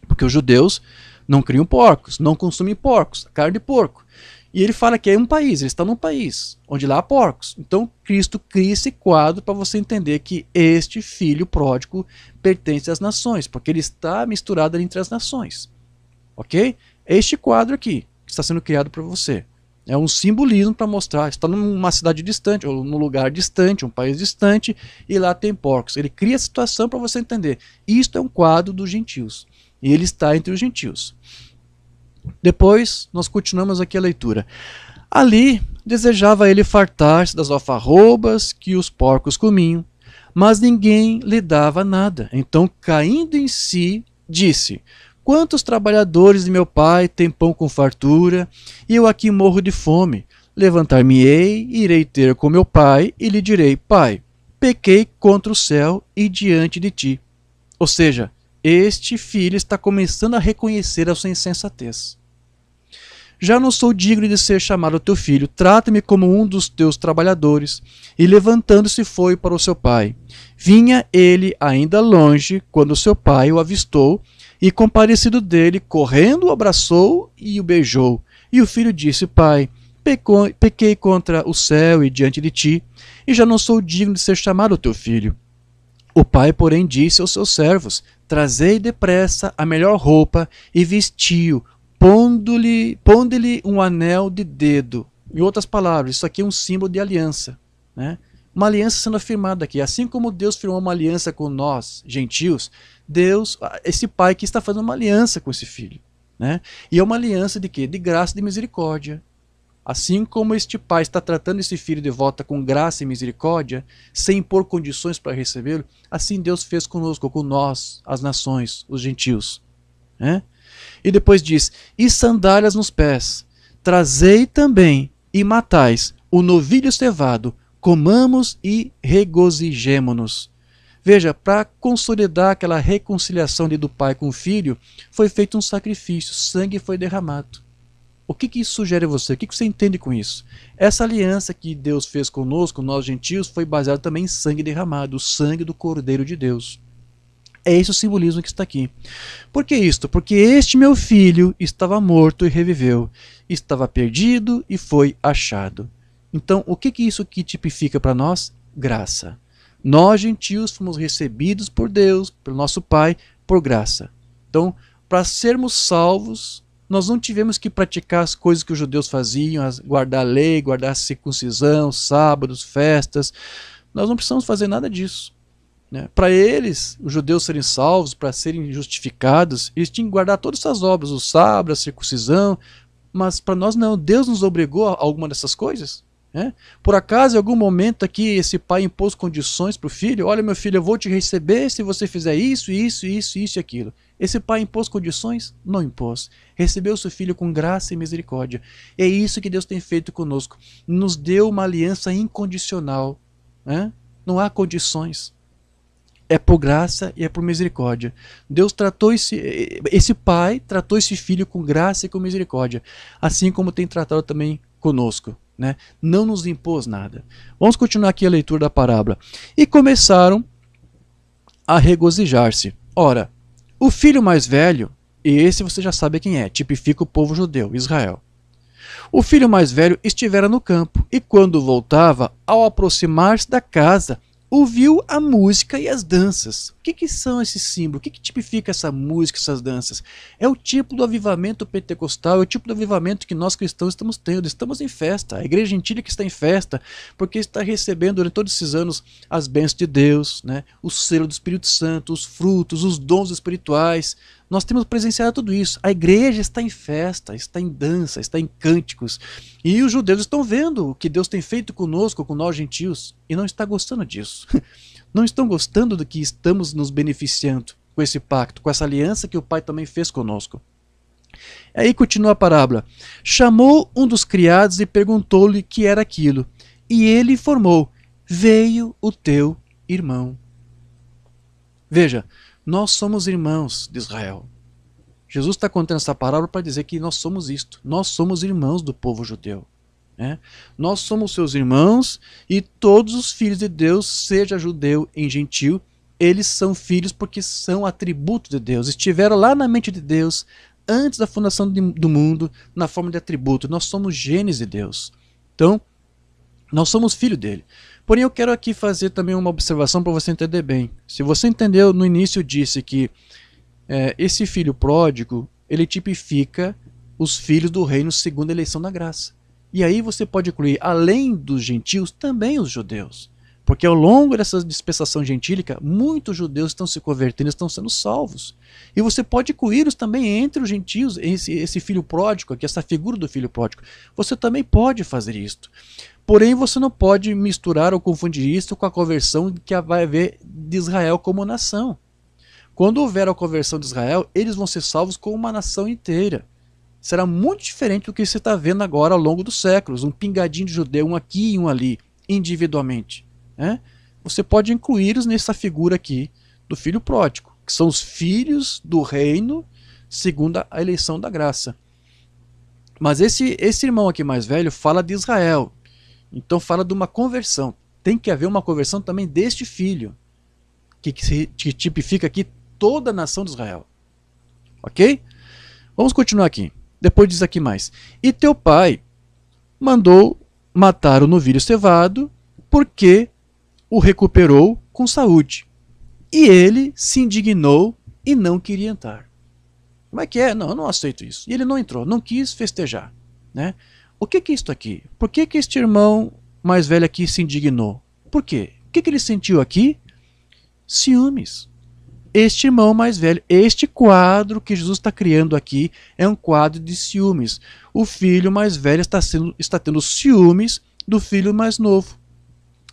Porque os judeus não criam porcos, não consumem porcos, carne de porco. E ele fala que é um país, ele está num país onde lá há porcos. Então, Cristo cria esse quadro para você entender que este filho pródigo pertence às nações, porque ele está misturado ali entre as nações. Ok? Este quadro aqui que está sendo criado para você é um simbolismo para mostrar, está numa cidade distante, ou num lugar distante, um país distante, e lá tem porcos. Ele cria a situação para você entender. Isto é um quadro dos gentios, e ele está entre os gentios. Depois, nós continuamos aqui a leitura. Ali, desejava ele fartar-se das alfarrobas que os porcos comiam, mas ninguém lhe dava nada. Então, caindo em si, disse: quantos trabalhadores de meu pai têm pão com fartura, e eu aqui morro de fome? Levantar-me-ei, irei ter com meu pai, e lhe direi: pai, pequei contra o céu e diante de ti. Ou seja, este filho está começando a reconhecer a sua insensatez. já não sou digno de ser chamado teu filho, trata-me como um dos teus trabalhadores. E levantando-se foi para o seu pai. Vinha ele ainda longe, quando seu pai o avistou, e compadecido dele, correndo o abraçou e o beijou. E o filho disse, pai, pequei contra o céu e diante de ti, e já não sou digno de ser chamado teu filho. O pai, porém, disse aos seus servos, trazei depressa a melhor roupa e vestiu, pondo-lhe um anel de dedo. Em outras palavras, isso aqui é um símbolo de aliança, né? Uma aliança sendo afirmada aqui. Assim como Deus firmou uma aliança com nós, gentios, Deus, esse pai que está fazendo uma aliança com esse filho, né? E é uma aliança de quê? De graça e de misericórdia. Assim como este pai está tratando esse filho de volta com graça e misericórdia, sem impor condições para recebê-lo, assim Deus fez conosco, com nós, as nações, os gentios, né? E depois diz, e sandálias nos pés, trazei também e matais o novilho cevado, comamos e regozijemo-nos. Veja, para consolidar aquela reconciliação do pai com o filho, foi feito um sacrifício, sangue foi derramado. O que isso sugere a você? O que você entende com isso? Essa aliança que Deus fez conosco, nós gentios, foi baseada também em sangue derramado, o sangue do Cordeiro de Deus. É esse o simbolismo que está aqui. Por que isto? Porque este meu filho estava morto e reviveu, estava perdido e foi achado. Então, o que isso aqui tipifica para nós? Graça. Nós, gentios, fomos recebidos por Deus, pelo nosso Pai, por graça. Então, para sermos salvos, nós não tivemos que praticar as coisas que os judeus faziam, guardar a lei, guardar a circuncisão, sábados, festas. Nós não precisamos fazer nada disso, né? Para eles, os judeus serem salvos, para serem justificados, eles tinham que guardar todas essas obras, o sábado, a circuncisão, mas para nós não. Deus nos obrigou a alguma dessas coisas, né? Por acaso, em algum momento aqui, esse pai impôs condições para o filho? Olha, meu filho, eu vou te receber se você fizer isso, isso, isso, isso e aquilo. Esse pai impôs condições? Não impôs. Recebeu seu filho com graça e misericórdia. É isso que Deus tem feito conosco. Nos deu uma aliança incondicional, né? Não há condições. É por graça e é por misericórdia. Deus tratou esse pai, tratou esse filho com graça e com misericórdia, assim como tem tratado também conosco, né? Não nos impôs nada. Vamos continuar aqui a leitura da parábola. E começaram a regozijar-se. Ora, o filho mais velho, e esse você já sabe quem é, tipifica o povo judeu, Israel. O filho mais velho estivera no campo, e quando voltava, ao aproximar-se da casa, ouviu a música e as danças. O que são esses símbolos? O que tipifica essa música, essas danças? É o tipo do avivamento pentecostal, é o tipo do avivamento que nós cristãos estamos tendo. Estamos em festa. A igreja gentílica que está em festa, porque está recebendo durante todos esses anos as bênçãos de Deus, né? O selo do Espírito Santo, os frutos, os dons espirituais. Nós temos presenciado tudo isso. A igreja está em festa, está em dança, está em cânticos. E os judeus estão vendo o que Deus tem feito conosco, com nós gentios, e não está gostando disso. Não estão gostando do que estamos nos beneficiando com esse pacto, com essa aliança que o Pai também fez conosco. Aí continua a parábola. Chamou um dos criados e perguntou-lhe que era aquilo. E ele informou, veio o teu irmão. Veja, nós somos irmãos de Israel. Jesus está contando essa parábola para dizer que nós somos isto. Nós somos irmãos do povo judeu, né? Nós somos seus irmãos e todos os filhos de Deus, seja judeu em gentil, eles são filhos porque são atributos de Deus. Estiveram lá na mente de Deus antes da fundação do mundo na forma de atributo. Nós somos genes de Deus. Então, nós somos filho dele. Porém, eu quero aqui fazer também uma observação para você entender bem. Se você entendeu, no início eu disse que esse filho pródigo, ele tipifica os filhos do reino segundo a eleição da graça. E aí você pode incluir, além dos gentios, também os judeus. Porque ao longo dessa dispensação gentílica, muitos judeus estão se convertendo, estão sendo salvos. E você pode incluí-los também entre os gentios, esse filho pródigo, aqui, essa figura do filho pródigo. Você também pode fazer isto. Porém, você não pode misturar ou confundir isso com a conversão que vai haver de Israel como nação. Quando houver a conversão de Israel, eles vão ser salvos como uma nação inteira. Será muito diferente do que você está vendo agora ao longo dos séculos. Um pingadinho de judeu, um aqui e um ali, individualmente, né? Você pode incluí-los nessa figura aqui do filho pródigo, que são os filhos do reino segundo a eleição da graça. Mas esse irmão aqui mais velho fala de Israel. Então fala de uma conversão. Tem que haver uma conversão também deste filho, que tipifica aqui toda a nação de Israel. Ok? Vamos continuar aqui. Depois diz aqui mais. E teu pai mandou matar o novilho cevado, porque o recuperou com saúde. E ele se indignou e não queria entrar. Como é que é? Não, eu não aceito isso. E ele não entrou, não quis festejar. Né? O que é isso aqui? Por que este irmão mais velho aqui se indignou? Por quê? O que ele sentiu aqui? Ciúmes. Este irmão mais velho, este quadro que Jesus está criando aqui é um quadro de ciúmes. O filho mais velho está tendo ciúmes do filho mais novo.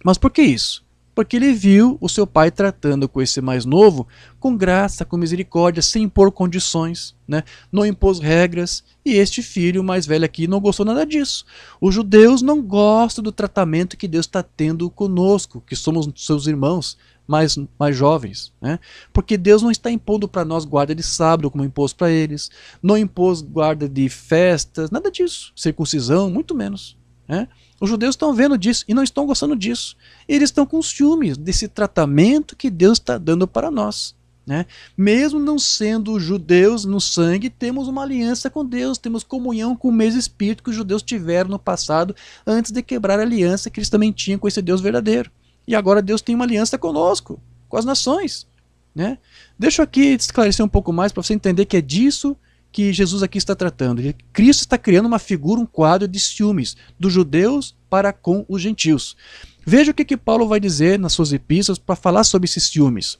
Mas por que isso? Porque ele viu o seu pai tratando com esse mais novo com graça, com misericórdia, sem impor condições, né? Não impôs regras, e este filho mais velho aqui não gostou nada disso. Os judeus não gostam do tratamento que Deus está tendo conosco, que somos seus irmãos mais jovens, né? Porque Deus não está impondo para nós guarda de sábado como impôs para eles, não impôs guarda de festas, nada disso, circuncisão, muito menos, né? Os judeus estão vendo disso e não estão gostando disso. Eles estão com ciúmes desse tratamento que Deus está dando para nós, né? Mesmo não sendo judeus no sangue, temos uma aliança com Deus, temos comunhão com o mesmo Espírito que os judeus tiveram no passado, antes de quebrar a aliança que eles também tinham com esse Deus verdadeiro. E agora Deus tem uma aliança conosco, com as nações, né? Deixa eu aqui esclarecer um pouco mais para você entender que é disso que Jesus aqui está tratando. Cristo está criando uma figura, um quadro de ciúmes dos judeus para com os gentios. Veja o que Paulo vai dizer nas suas epístolas para falar sobre esses ciúmes.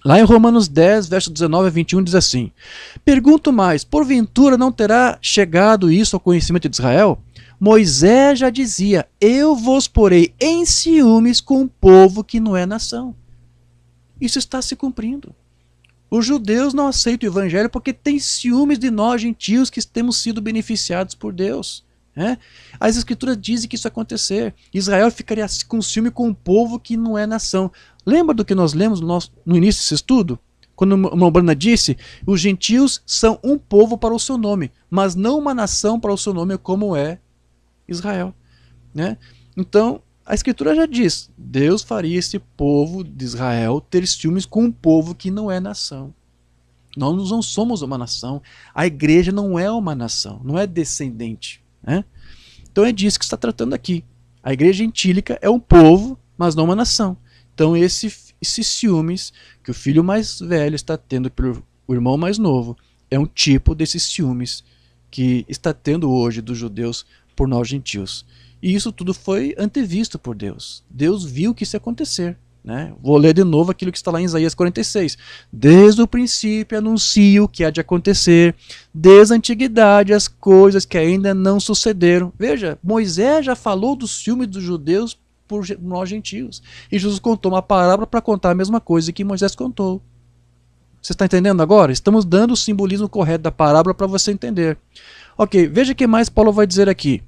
Lá em Romanos 10, verso 19 a 21, diz assim: pergunto mais, porventura não terá chegado isso ao conhecimento de Israel? Moisés já dizia, eu vos porei em ciúmes com um povo que não é nação. Isso está se cumprindo. Os judeus não aceitam o evangelho porque têm ciúmes de nós, gentios, que temos sido beneficiados por Deus. Né? As escrituras dizem que isso ia acontecer. Israel ficaria com ciúme com um povo que não é nação. Lembra do que nós lemos no início desse estudo? Quando o irmão Brana disse, os gentios são um povo para o seu nome, mas não uma nação para o seu nome como é Israel. Né? Então, a escritura já diz, Deus faria esse povo de Israel ter ciúmes com um povo que não é nação. Nós não somos uma nação, a igreja não é uma nação, não é descendente. Né? Então é disso que está tratando aqui. A igreja gentílica é um povo, mas não uma nação. Então esses ciúmes que o filho mais velho está tendo pelo irmão mais novo é um tipo desses ciúmes que está tendo hoje dos judeus por nós gentios. E isso tudo foi antevisto por Deus. Deus viu que isso ia acontecer. Né? Vou ler de novo aquilo que está lá em Isaías 46. Desde o princípio anuncio o que há de acontecer, desde a antiguidade as coisas que ainda não sucederam. Veja, Moisés já falou dos ciúmes dos judeus por nós gentios. E Jesus contou uma parábola para contar a mesma coisa que Moisés contou. Você está entendendo agora? Estamos dando o simbolismo correto da parábola para você entender. Ok, veja o que mais Paulo vai dizer aqui.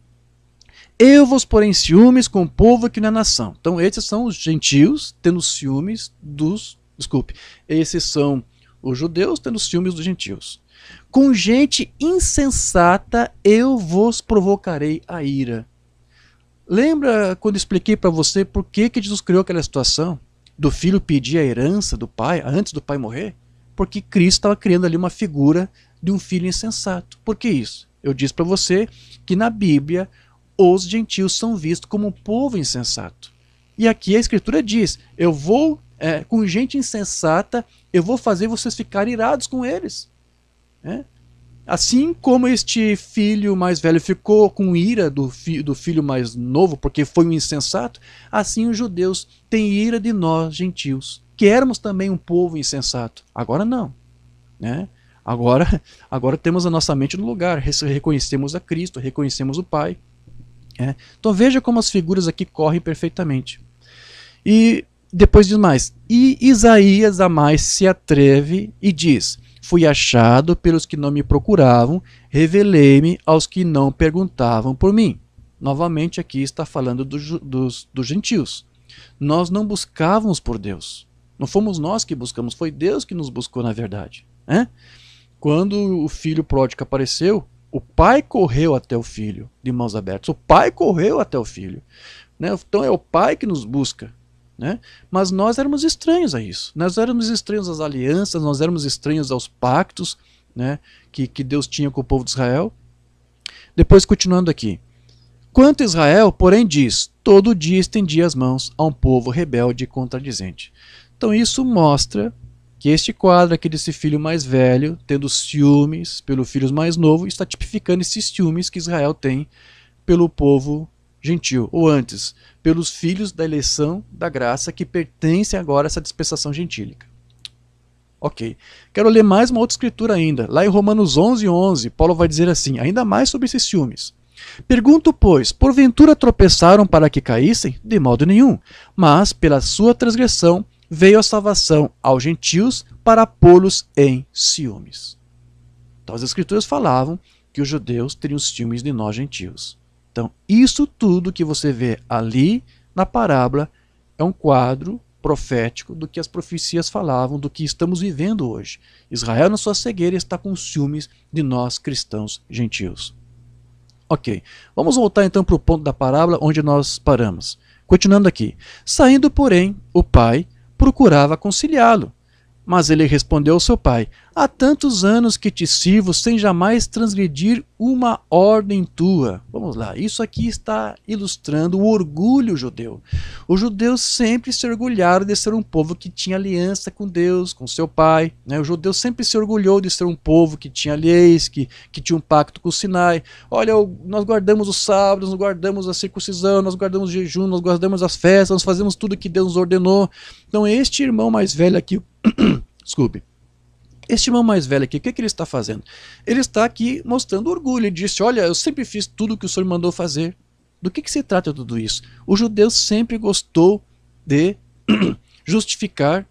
Eu vos porei em ciúmes com o povo que não é nação. Então esses são os gentios tendo ciúmes dos... Desculpe, esses são os judeus tendo ciúmes dos gentios. Com gente insensata eu vos provocarei a ira. Lembra quando expliquei para você por que Jesus criou aquela situação? Do filho pedir a herança do pai antes do pai morrer? Porque Cristo estava criando ali uma figura de um filho insensato. Por que isso? Eu disse para você que na Bíblia os gentios são vistos como um povo insensato. E aqui a escritura diz, eu vou, com gente insensata, eu vou fazer vocês ficarem irados com eles. Assim como este filho mais velho ficou com ira do filho mais novo, porque foi um insensato, assim os judeus têm ira de nós, gentios, que éramos também um povo insensato. Agora não. Né? Agora temos a nossa mente no lugar, reconhecemos a Cristo, reconhecemos o Pai. Então veja como as figuras aqui correm perfeitamente. E depois diz mais, e Isaías a mais se atreve e diz, fui achado pelos que não me procuravam, revelei-me aos que não perguntavam por mim. Novamente aqui está falando dos gentios. Nós não buscávamos por Deus. Não fomos nós que buscamos, foi Deus que nos buscou na verdade. Quando o filho pródigo apareceu, O pai correu até o filho, de mãos abertas. O pai correu até o filho. Né? Então é o pai que nos busca. Né? Mas nós éramos estranhos a isso. Nós éramos estranhos às alianças, nós éramos estranhos aos pactos, né, que Deus tinha com o povo de Israel. Depois, continuando aqui. Quanto a Israel, porém, diz, todo dia estendia as mãos a um povo rebelde e contradizente. Então isso mostra que este quadro aqui desse filho mais velho, tendo ciúmes pelo filho mais novo, está tipificando esses ciúmes que Israel tem pelo povo gentil, ou antes, pelos filhos da eleição da graça que pertencem agora a essa dispensação gentílica. Ok. Quero ler mais uma outra escritura ainda. Lá em Romanos 11:11, Paulo vai dizer assim, ainda mais sobre esses ciúmes. Pergunto, pois, porventura tropeçaram para que caíssem? De modo nenhum. Mas, pela sua transgressão, veio a salvação aos gentios para pô-los em ciúmes. Então as escrituras falavam que os judeus teriam ciúmes de nós gentios. Então isso tudo que você vê ali na parábola é um quadro profético do que as profecias falavam, do que estamos vivendo hoje. Israel na sua cegueira está com ciúmes de nós cristãos gentios. Ok, vamos voltar então para o ponto da parábola onde nós paramos. Continuando aqui. Saindo, porém, o pai procurava conciliá-lo. Mas ele respondeu ao seu pai, há tantos anos que te sirvo sem jamais transgredir uma ordem tua. Vamos lá, isso aqui está ilustrando o orgulho judeu. Os judeus sempre se orgulharam de ser um povo que tinha aliança com Deus, com seu pai. Né? O judeu sempre se orgulhou de ser um povo que tinha leis, que tinha um pacto com o Sinai. Olha, nós guardamos os sábados, nós guardamos a circuncisão, nós guardamos o jejum, nós guardamos as festas, nós fazemos tudo que Deus nos ordenou. Então este irmão mais velho aqui, desculpe. Este irmão mais velho aqui, o que ele está fazendo? Ele está aqui mostrando orgulho. Ele disse, olha, eu sempre fiz tudo o que o Senhor mandou fazer. Do que se trata tudo isso? O judeu sempre gostou de justificar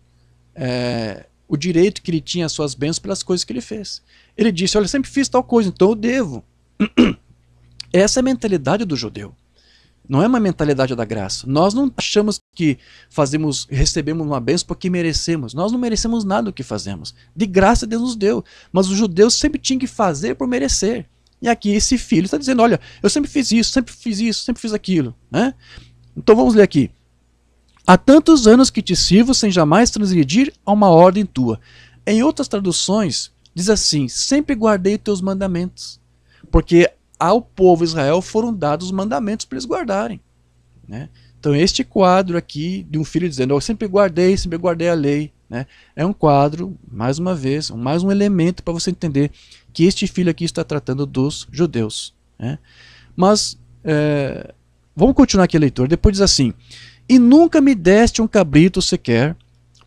o direito que ele tinha às suas bênçãos pelas coisas que ele fez. Ele disse, olha, eu sempre fiz tal coisa, então eu devo. Essa é a mentalidade do judeu. Não é uma mentalidade da graça. Nós não achamos que recebemos uma bênção porque merecemos. Nós não merecemos nada do que fazemos. De graça Deus nos deu. Mas os judeus sempre tinham que fazer por merecer. E aqui esse filho está dizendo, olha, eu sempre fiz isso, sempre fiz aquilo. Né? Então vamos ler aqui. Há tantos anos que te sirvo sem jamais transgredir a uma ordem tua. Em outras traduções, diz assim, sempre guardei os teus mandamentos. Porque ao povo Israel foram dados os mandamentos para eles guardarem. Né? Então este quadro aqui de um filho dizendo, eu sempre guardei a lei. Né? É um quadro, mais uma vez, mais um elemento para você entender que este filho aqui está tratando dos judeus. Né? Mas, vamos continuar aqui a leitura. Depois diz assim, e nunca me deste um cabrito sequer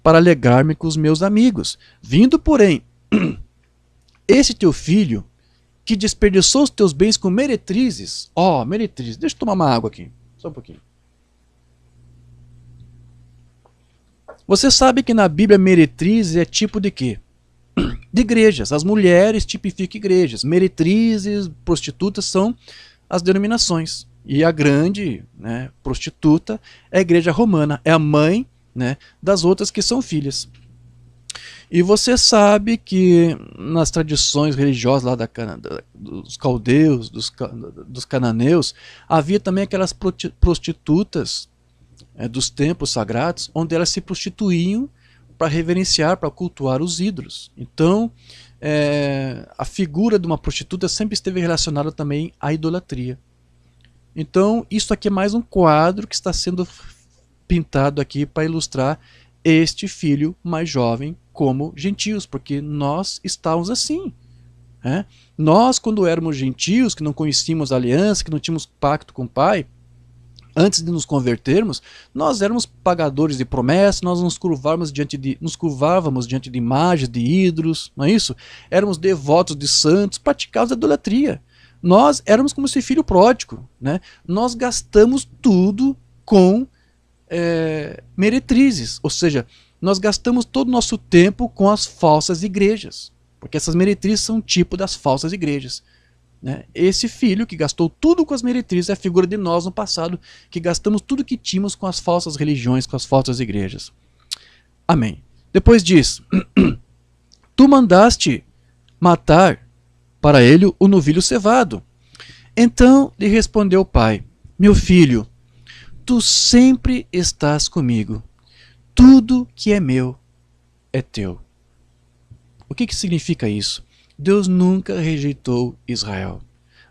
para alegar-me com os meus amigos. Vindo, porém, esse teu filho, que desperdiçou os teus bens com meretrizes. Meretrizes. Deixa eu tomar uma água aqui. Só um pouquinho. Você sabe que na Bíblia meretrizes é tipo de quê? De igrejas. As mulheres tipificam igrejas. Meretrizes, prostitutas são as denominações. E a grande, né, prostituta é a igreja romana. É a mãe, né, das outras que são filhas. E você sabe que nas tradições religiosas lá dos caldeus, dos cananeus, havia também aquelas prostitutas dos templos sagrados, onde elas se prostituíam para reverenciar, para cultuar os ídolos. Então, a figura de uma prostituta sempre esteve relacionada também à idolatria. Então, isso aqui é mais um quadro que está sendo pintado aqui para ilustrar este filho mais jovem como gentios, porque nós estávamos assim. Né? Nós, quando éramos gentios, que não conhecíamos a aliança, que não tínhamos pacto com o Pai, antes de nos convertermos, nós éramos pagadores de promessas, nós nos curvávamos diante de imagens, de ídolos, não é isso? Éramos devotos de santos, praticávamos a idolatria. Nós éramos como esse filho pródigo. Né? Nós gastamos tudo com meretrizes, ou seja, nós gastamos todo o nosso tempo com as falsas igrejas, porque essas meretrizes são um tipo das falsas igrejas. Né? Esse filho que gastou tudo com as meretrizes é a figura de nós no passado, que gastamos tudo que tínhamos com as falsas religiões, com as falsas igrejas. Amém. Depois diz, tu mandaste matar para ele o novilho cevado. Então lhe respondeu o pai: meu filho, tu sempre estás comigo. Tudo que é meu é teu. O que significa isso? Deus nunca rejeitou Israel.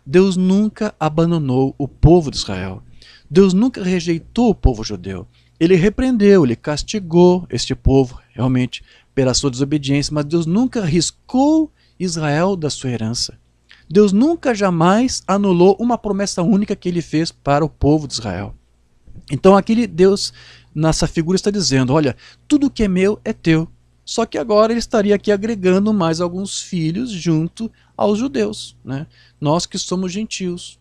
Deus nunca abandonou o povo de Israel. Deus nunca rejeitou o povo judeu. Ele repreendeu, ele castigou este povo, realmente, pela sua desobediência, mas Deus nunca riscou Israel da sua herança. Deus nunca jamais anulou uma promessa única que ele fez para o povo de Israel. Então aquele Deus, nessa figura, está dizendo: olha, tudo que é meu é teu. Só que agora ele estaria aqui agregando mais alguns filhos junto aos judeus, né? Nós que somos gentios.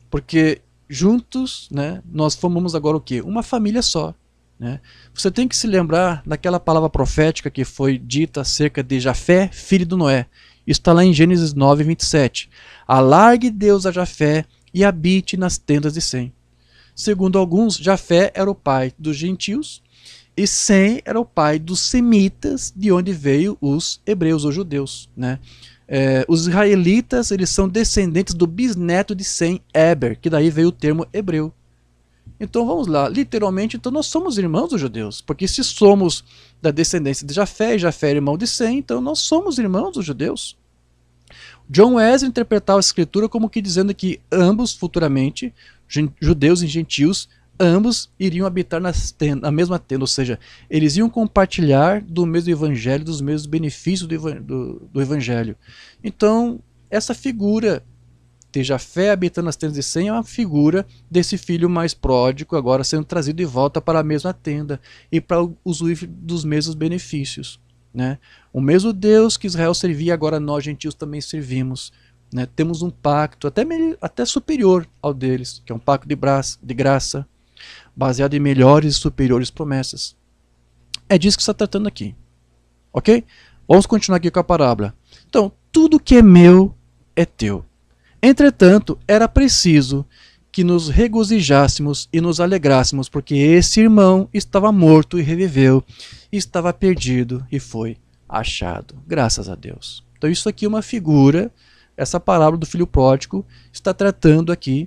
Porque juntos, né, nós formamos agora o quê? Uma família só. Né? Você tem que se lembrar daquela palavra profética que foi dita acerca de Jafé, filho de Noé. Isso está lá em Gênesis 9, 27. Alargue Deus a Jafé e habite nas tendas de Sem. Segundo alguns, Jafé era o pai dos gentios e Sem era o pai dos semitas, de onde veio os hebreus, os judeus. Né? Os israelitas, eles são descendentes do bisneto de Sem, Eber, que daí veio o termo hebreu. Então vamos lá, literalmente, então nós somos irmãos dos judeus, porque se somos da descendência de Jafé, e Jafé é irmão de Sem, então nós somos irmãos dos judeus. John Wesley interpretava a escritura como que dizendo que ambos, futuramente, judeus e gentios, ambos iriam habitar na mesma tenda, ou seja, eles iam compartilhar do mesmo evangelho, dos mesmos benefícios do evangelho. Então, essa figura de Jafé habitando nas tendas de Sem é uma figura desse filho mais pródigo, agora sendo trazido de volta para a mesma tenda e para usufruir dos mesmos benefícios. Né? O mesmo Deus que Israel servia, agora nós gentios também servimos. Né? Temos um pacto até superior ao deles, que é um pacto de graça, baseado em melhores e superiores promessas. É disso que está tratando aqui. Ok? Vamos continuar aqui com a parábola. Então, tudo que é meu é teu. Entretanto, era preciso que nos regozijássemos e nos alegrássemos, porque esse irmão estava morto e reviveu, estava perdido e foi achado. Graças a Deus. Então isso aqui é uma figura, essa parábola do filho pródigo está tratando aqui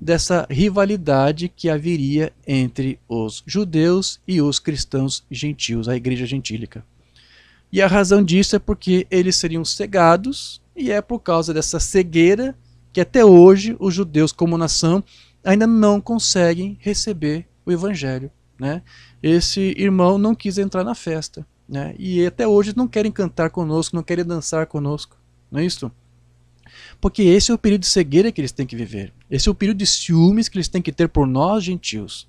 dessa rivalidade que haveria entre os judeus e os cristãos gentios, a igreja gentílica. E a razão disso é porque eles seriam cegados, e é por causa dessa cegueira que até hoje os judeus como nação ainda não conseguem receber o evangelho. Né? Esse irmão não quis entrar na festa. Né? E até hoje não querem cantar conosco, não querem dançar conosco. Não é isso? Porque esse é o período de cegueira que eles têm que viver. Esse é o período de ciúmes que eles têm que ter por nós gentios.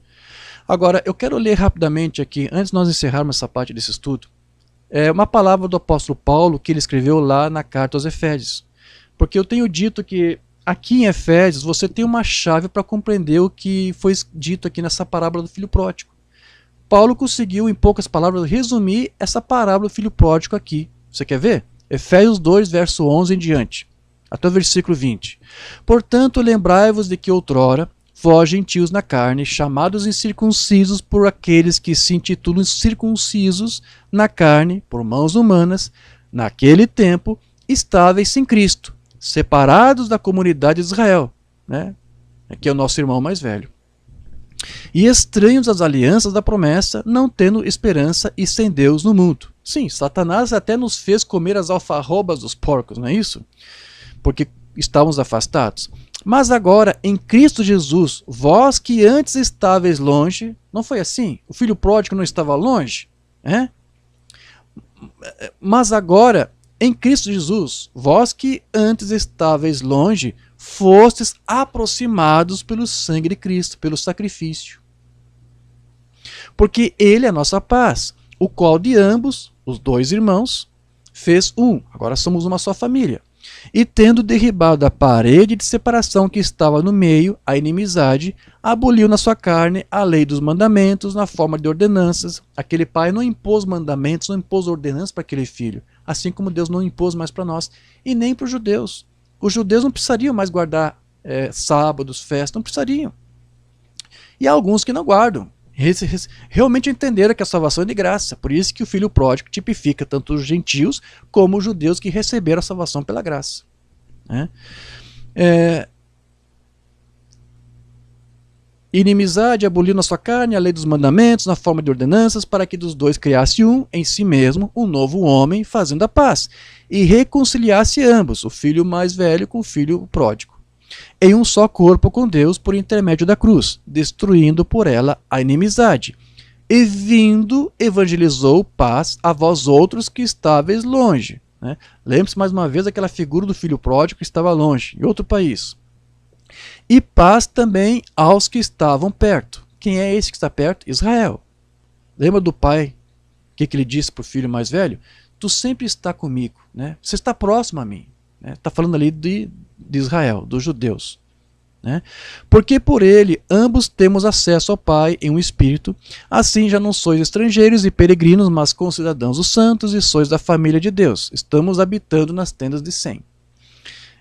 Agora, eu quero ler rapidamente aqui, antes de nós encerrarmos essa parte desse estudo, uma palavra do apóstolo Paulo que ele escreveu lá na carta aos Efésios. Porque eu tenho dito que aqui em Efésios você tem uma chave para compreender o que foi dito aqui nessa parábola do filho pródigo. Paulo conseguiu, em poucas palavras, resumir essa parábola do filho pródigo aqui. Você quer ver? Efésios 2, verso 11 em diante, até o versículo 20. Portanto, lembrai-vos de que outrora, vós gentios na carne, chamados incircuncisos por aqueles que se intitulam circuncisos na carne, por mãos humanas, naquele tempo, estáveis sem Cristo, separados da comunidade de Israel, né? Que é o nosso irmão mais velho, e estranhos às alianças da promessa, não tendo esperança e sem Deus no mundo. Sim, Satanás até nos fez comer as alfarrobas dos porcos, não é isso? Porque estávamos afastados. Mas agora, em Cristo Jesus, vós que antes estáveis longe, não foi assim? O filho pródigo não estava longe? Mas agora, em Cristo Jesus, vós que antes estáveis longe, fostes aproximados pelo sangue de Cristo, pelo sacrifício. Porque ele é a nossa paz, o qual de ambos, os dois irmãos, fez um. Agora somos uma só família. E tendo derribado a parede de separação que estava no meio, a inimizade, aboliu na sua carne a lei dos mandamentos na forma de ordenanças. Aquele pai não impôs mandamentos, não impôs ordenanças para aquele filho, assim como Deus não impôs mais para nós, e nem para os judeus. Os judeus não precisariam mais guardar sábados, festas, não precisariam. E há alguns que não guardam. Realmente entenderam que a salvação é de graça. Por isso que o filho pródigo tipifica tanto os gentios como os judeus que receberam a salvação pela graça. né? Inimizade, aboliu na sua carne a lei dos mandamentos na forma de ordenanças, para que dos dois criasse um em si mesmo, um novo homem, fazendo a paz, e reconciliasse ambos, o filho mais velho com o filho pródigo, em um só corpo com Deus por intermédio da cruz, destruindo por ela a inimizade. E vindo, evangelizou paz a vós outros que estáveis longe. Né? Lembre-se mais uma vez daquela figura do filho pródigo que estava longe, em outro país. E paz também aos que estavam perto. Quem é esse que está perto? Israel. Lembra do pai? O que ele disse para o filho mais velho? Tu sempre está comigo, né? Você está próximo a mim. Está falando ali de Israel, dos judeus. Né? Porque por ele ambos temos acesso ao Pai em um Espírito. Assim já não sois estrangeiros e peregrinos, mas concidadãos dos santos e sois da família de Deus. Estamos habitando nas tendas de Sem,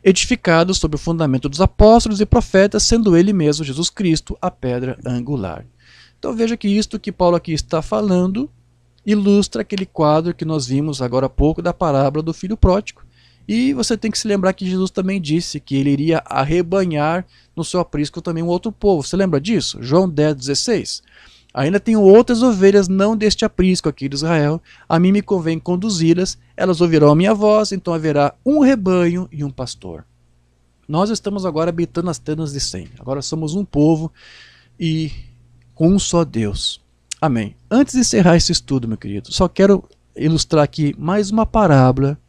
edificados sobre o fundamento dos apóstolos e profetas, sendo ele mesmo, Jesus Cristo, a pedra angular. Então veja que isto que Paulo aqui está falando ilustra aquele quadro que nós vimos agora há pouco da parábola do filho pródigo. E você tem que se lembrar que Jesus também disse que ele iria arrebanhar no seu aprisco também um outro povo. Você lembra disso? João 10,16. Ainda tenho outras ovelhas não deste aprisco aqui de Israel. A mim me convém conduzi-las. Elas ouvirão a minha voz, então haverá um rebanho e um pastor. Nós estamos agora habitando as tendas de Sem. Agora somos um povo e com um só Deus. Amém. Antes de encerrar esse estudo, meu querido, só quero ilustrar aqui mais uma parábola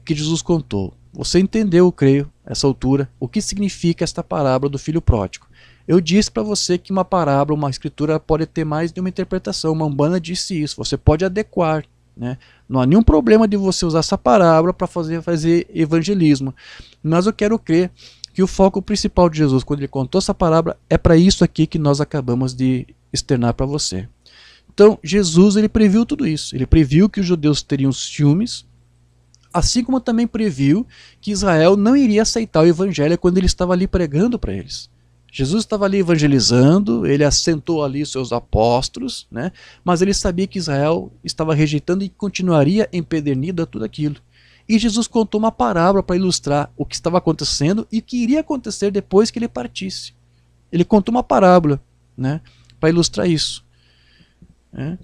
que Jesus contou. Você entendeu, eu creio, essa altura, o que significa esta parábola do filho pródigo. Eu disse para você que uma parábola, uma escritura pode ter mais de uma interpretação. Uma Umbanda disse isso. Você pode adequar. Né? Não há nenhum problema de você usar essa parábola para fazer evangelismo. Mas eu quero crer que o foco principal de Jesus, quando ele contou essa parábola, é para isso aqui que nós acabamos de externar para você. Então, Jesus ele previu tudo isso. Ele previu que os judeus teriam ciúmes, assim como também previu que Israel não iria aceitar o evangelho quando ele estava ali pregando para eles. Jesus estava ali evangelizando, ele assentou ali seus apóstolos, né? Mas ele sabia que Israel estava rejeitando e continuaria empedernido a tudo aquilo. E Jesus contou uma parábola para ilustrar o que estava acontecendo e o que iria acontecer depois que ele partisse. Ele contou uma parábola, né? Para ilustrar isso. Né?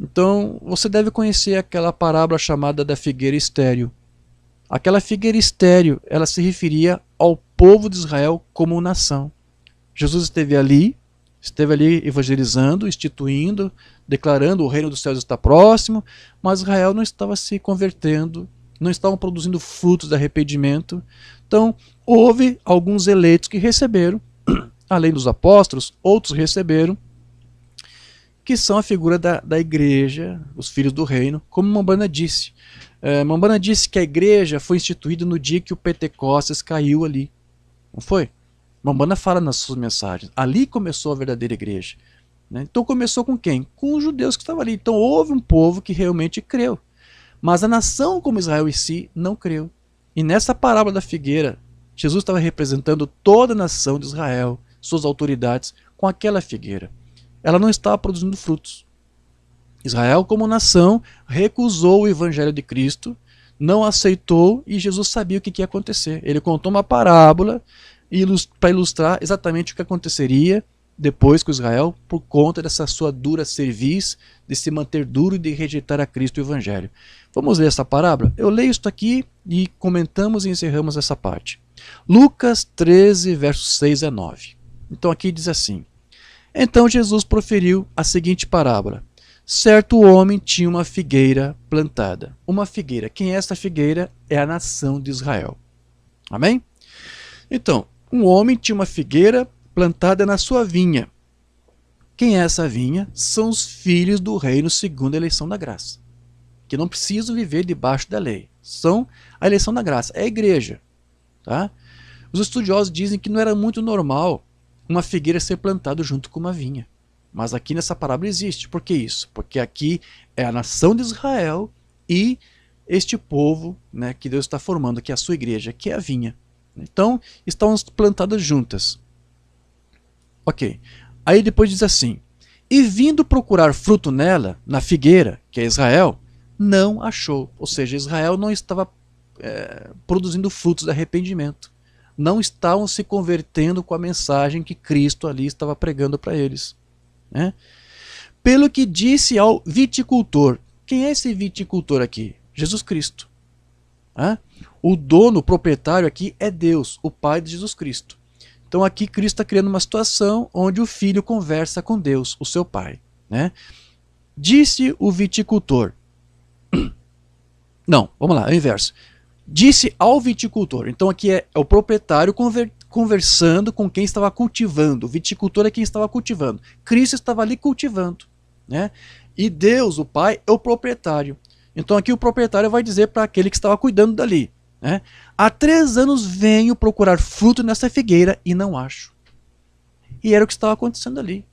Então, você deve conhecer aquela parábola chamada da figueira estéril. Aquela figueira estéril, ela se referia ao povo de Israel como nação. Jesus esteve ali evangelizando, instituindo, declarando o reino dos céus está próximo, mas Israel não estava se convertendo, não estavam produzindo frutos de arrependimento. Então, houve alguns eleitos que receberam, além dos apóstolos, outros receberam, que são a figura da igreja, os filhos do reino, como Umbanda disse. Umbanda disse que a igreja foi instituída no dia que o Pentecostes caiu ali. Não foi? Umbanda fala nas suas mensagens. Ali começou a verdadeira igreja. Né? Então começou com quem? Com os judeus que estavam ali. Então houve um povo que realmente creu. Mas a nação como Israel em si não creu. E nessa parábola da figueira, Jesus estava representando toda a nação de Israel, suas autoridades, com aquela figueira. Ela não estava produzindo frutos. Israel, como nação, recusou o evangelho de Cristo, não aceitou e Jesus sabia o que ia acontecer. Ele contou uma parábola para ilustrar exatamente o que aconteceria depois com Israel por conta dessa sua dura cerviz, de se manter duro e de rejeitar a Cristo e o evangelho. Vamos ler essa parábola? Eu leio isto aqui e comentamos e encerramos essa parte. Lucas 13, versos 6 a 9. Então aqui diz assim: Então Jesus proferiu a seguinte parábola. Certo homem tinha uma figueira plantada. Uma figueira. Quem é essa figueira? É a nação de Israel. Amém? Então, um homem tinha uma figueira plantada na sua vinha. Quem é essa vinha? São os filhos do reino segundo a eleição da graça. Que não precisam viver debaixo da lei. São a eleição da graça. É a igreja. Tá? Os estudiosos dizem que não era muito normal uma figueira ser plantada junto com uma vinha. Mas aqui nessa parábola existe. Por que isso? Porque aqui é a nação de Israel e este povo, né, que Deus está formando, que é a sua igreja, que é a vinha. Então, estão plantadas juntas. Ok. Aí depois diz assim: E vindo procurar fruto nela, na figueira, que é Israel, não achou. Ou seja, Israel não estava produzindo frutos de arrependimento. Não estavam se convertendo com a mensagem que Cristo ali estava pregando para eles, né? Pelo que disse ao viticultor. Quem é esse viticultor aqui? Jesus Cristo. O dono, o proprietário aqui é Deus, o Pai de Jesus Cristo. Então aqui Cristo está criando uma situação onde o filho conversa com Deus, o seu Pai, né? Disse o viticultor. Não, vamos lá, é o inverso. Disse ao viticultor. Então aqui é o proprietário conversando com quem estava cultivando. O viticultor é quem estava cultivando. Cristo estava ali cultivando, né? E Deus, o Pai, é o proprietário. Então aqui o proprietário vai dizer para aquele que estava cuidando dali, né? Há 3 anos venho procurar fruto nessa figueira e não acho. E era o que estava acontecendo ali.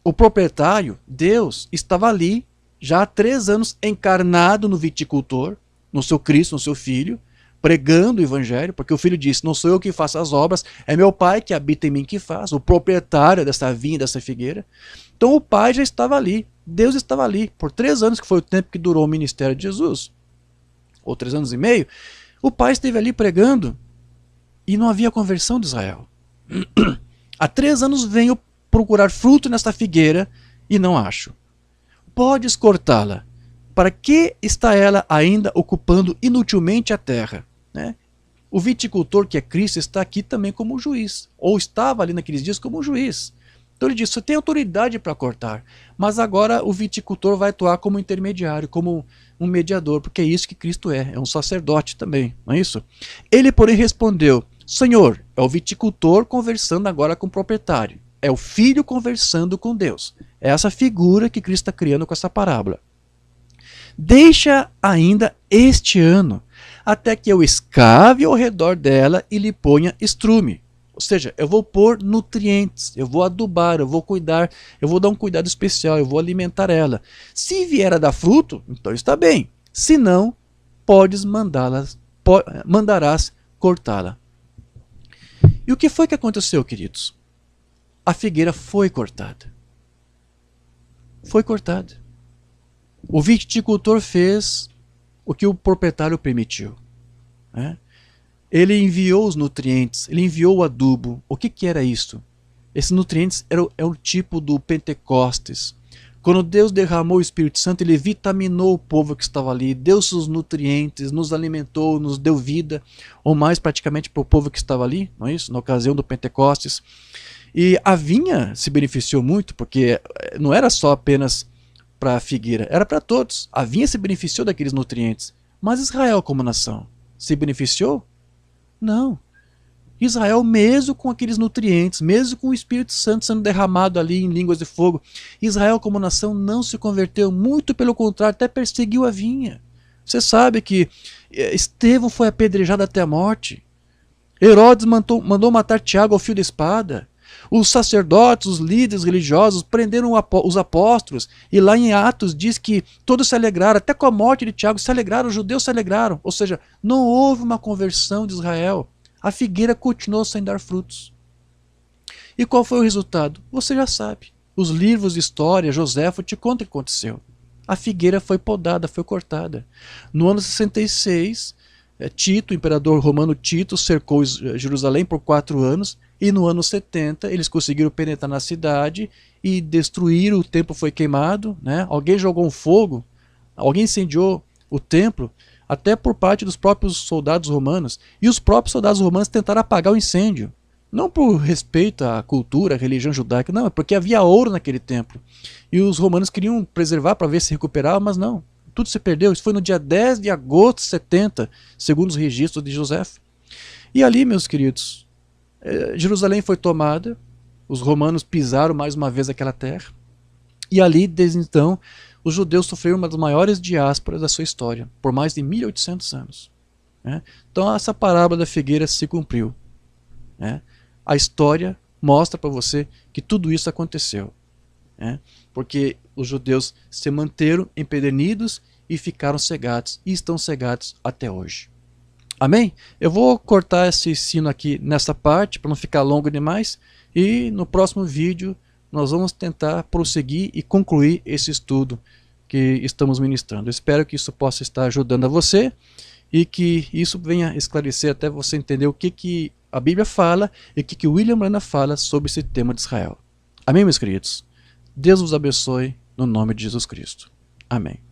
O proprietário, Deus, estava ali já há 3 anos encarnado no viticultor, no seu Cristo, no seu Filho, pregando o Evangelho, porque o Filho disse, não sou eu que faço as obras, é meu Pai que habita em mim que faz, o proprietário dessa vinha, dessa figueira. Então o Pai já estava ali, Deus estava ali, por 3 anos, que foi o tempo que durou o ministério de Jesus, ou 3 anos e meio, o Pai esteve ali pregando e não havia conversão de Israel. Há 3 anos venho procurar fruto nesta figueira e não acho. Podes cortá-la. Para que está ela ainda ocupando inutilmente a terra? Né? O viticultor, que é Cristo, está aqui também como juiz, ou estava ali naqueles dias como juiz. Então ele diz, você tem autoridade para cortar, mas agora o viticultor vai atuar como intermediário, como um mediador, porque é isso que Cristo é um sacerdote também, não é isso? Ele, porém, respondeu, Senhor, é o viticultor conversando agora com o proprietário, é o filho conversando com Deus. É essa figura que Cristo está criando com essa parábola. Deixa ainda este ano, até que eu escave ao redor dela e lhe ponha estrume. Ou seja, eu vou pôr nutrientes, eu vou adubar, eu vou cuidar, eu vou dar um cuidado especial, eu vou alimentar ela. Se vier a dar fruto, então está bem. Se não, mandarás cortá-la. E o que foi que aconteceu, queridos? A figueira foi cortada. Foi cortada. O viticultor fez o que o proprietário permitiu, né? Ele enviou os nutrientes, ele enviou o adubo. O que era isso? Esses nutrientes é o tipo do Pentecostes. Quando Deus derramou o Espírito Santo, ele vitaminou o povo que estava ali, deu seus nutrientes, nos alimentou, nos deu vida, ou mais praticamente para o povo que estava ali, não é isso? Na ocasião do Pentecostes. E a vinha se beneficiou muito, porque não era só apenas para a figueira, era para todos. A vinha se beneficiou daqueles nutrientes. Mas Israel como nação se beneficiou? Não. Israel, mesmo com aqueles nutrientes, mesmo com o Espírito Santo sendo derramado ali em línguas de fogo, Israel como nação não se converteu, muito pelo contrário, até perseguiu a vinha. Você sabe que Estevão foi apedrejado até a morte. Herodes mandou matar Tiago ao fio da espada. Os sacerdotes, os líderes religiosos prenderam os apóstolos, e lá em Atos diz que todos se alegraram, até com a morte de Tiago se alegraram, os judeus se alegraram. Ou seja, não houve uma conversão de Israel. A figueira continuou sem dar frutos. E qual foi o resultado? Você já sabe. Os livros de história, Joséfo te conta o que aconteceu. A figueira foi podada, foi cortada. No ano 66, Tito, o imperador romano Tito, cercou Jerusalém por 4 anos, e no ano 70 eles conseguiram penetrar na cidade e destruíram, o templo foi queimado, né? Alguém jogou um fogo, alguém incendiou o templo, até por parte dos próprios soldados romanos, e os próprios soldados romanos tentaram apagar o incêndio, não por respeito à cultura, à religião judaica, não, é porque havia ouro naquele templo, e os romanos queriam preservar para ver se recuperava, mas não, tudo se perdeu. Isso foi no dia 10 de agosto de 70, segundo os registros de Joséfo. E ali, meus queridos, Jerusalém foi tomada, os romanos pisaram mais uma vez aquela terra, e ali, desde então, os judeus sofreram uma das maiores diásporas da sua história, por mais de 1800 anos. Né? Então essa parábola da figueira se cumpriu. Né? A história mostra para você que tudo isso aconteceu. Né? Porque os judeus se manteram empedernidos e ficaram cegados, e estão cegados até hoje. Amém? Eu vou cortar esse ensino aqui nessa parte, para não ficar longo demais, e no próximo vídeo nós vamos tentar prosseguir e concluir esse estudo que estamos ministrando. Eu espero que isso possa estar ajudando a você, e que isso venha esclarecer até você entender o que a Bíblia fala e o que William Branham fala sobre esse tema de Israel. Amém, meus queridos? Deus os abençoe no nome de Jesus Cristo. Amém.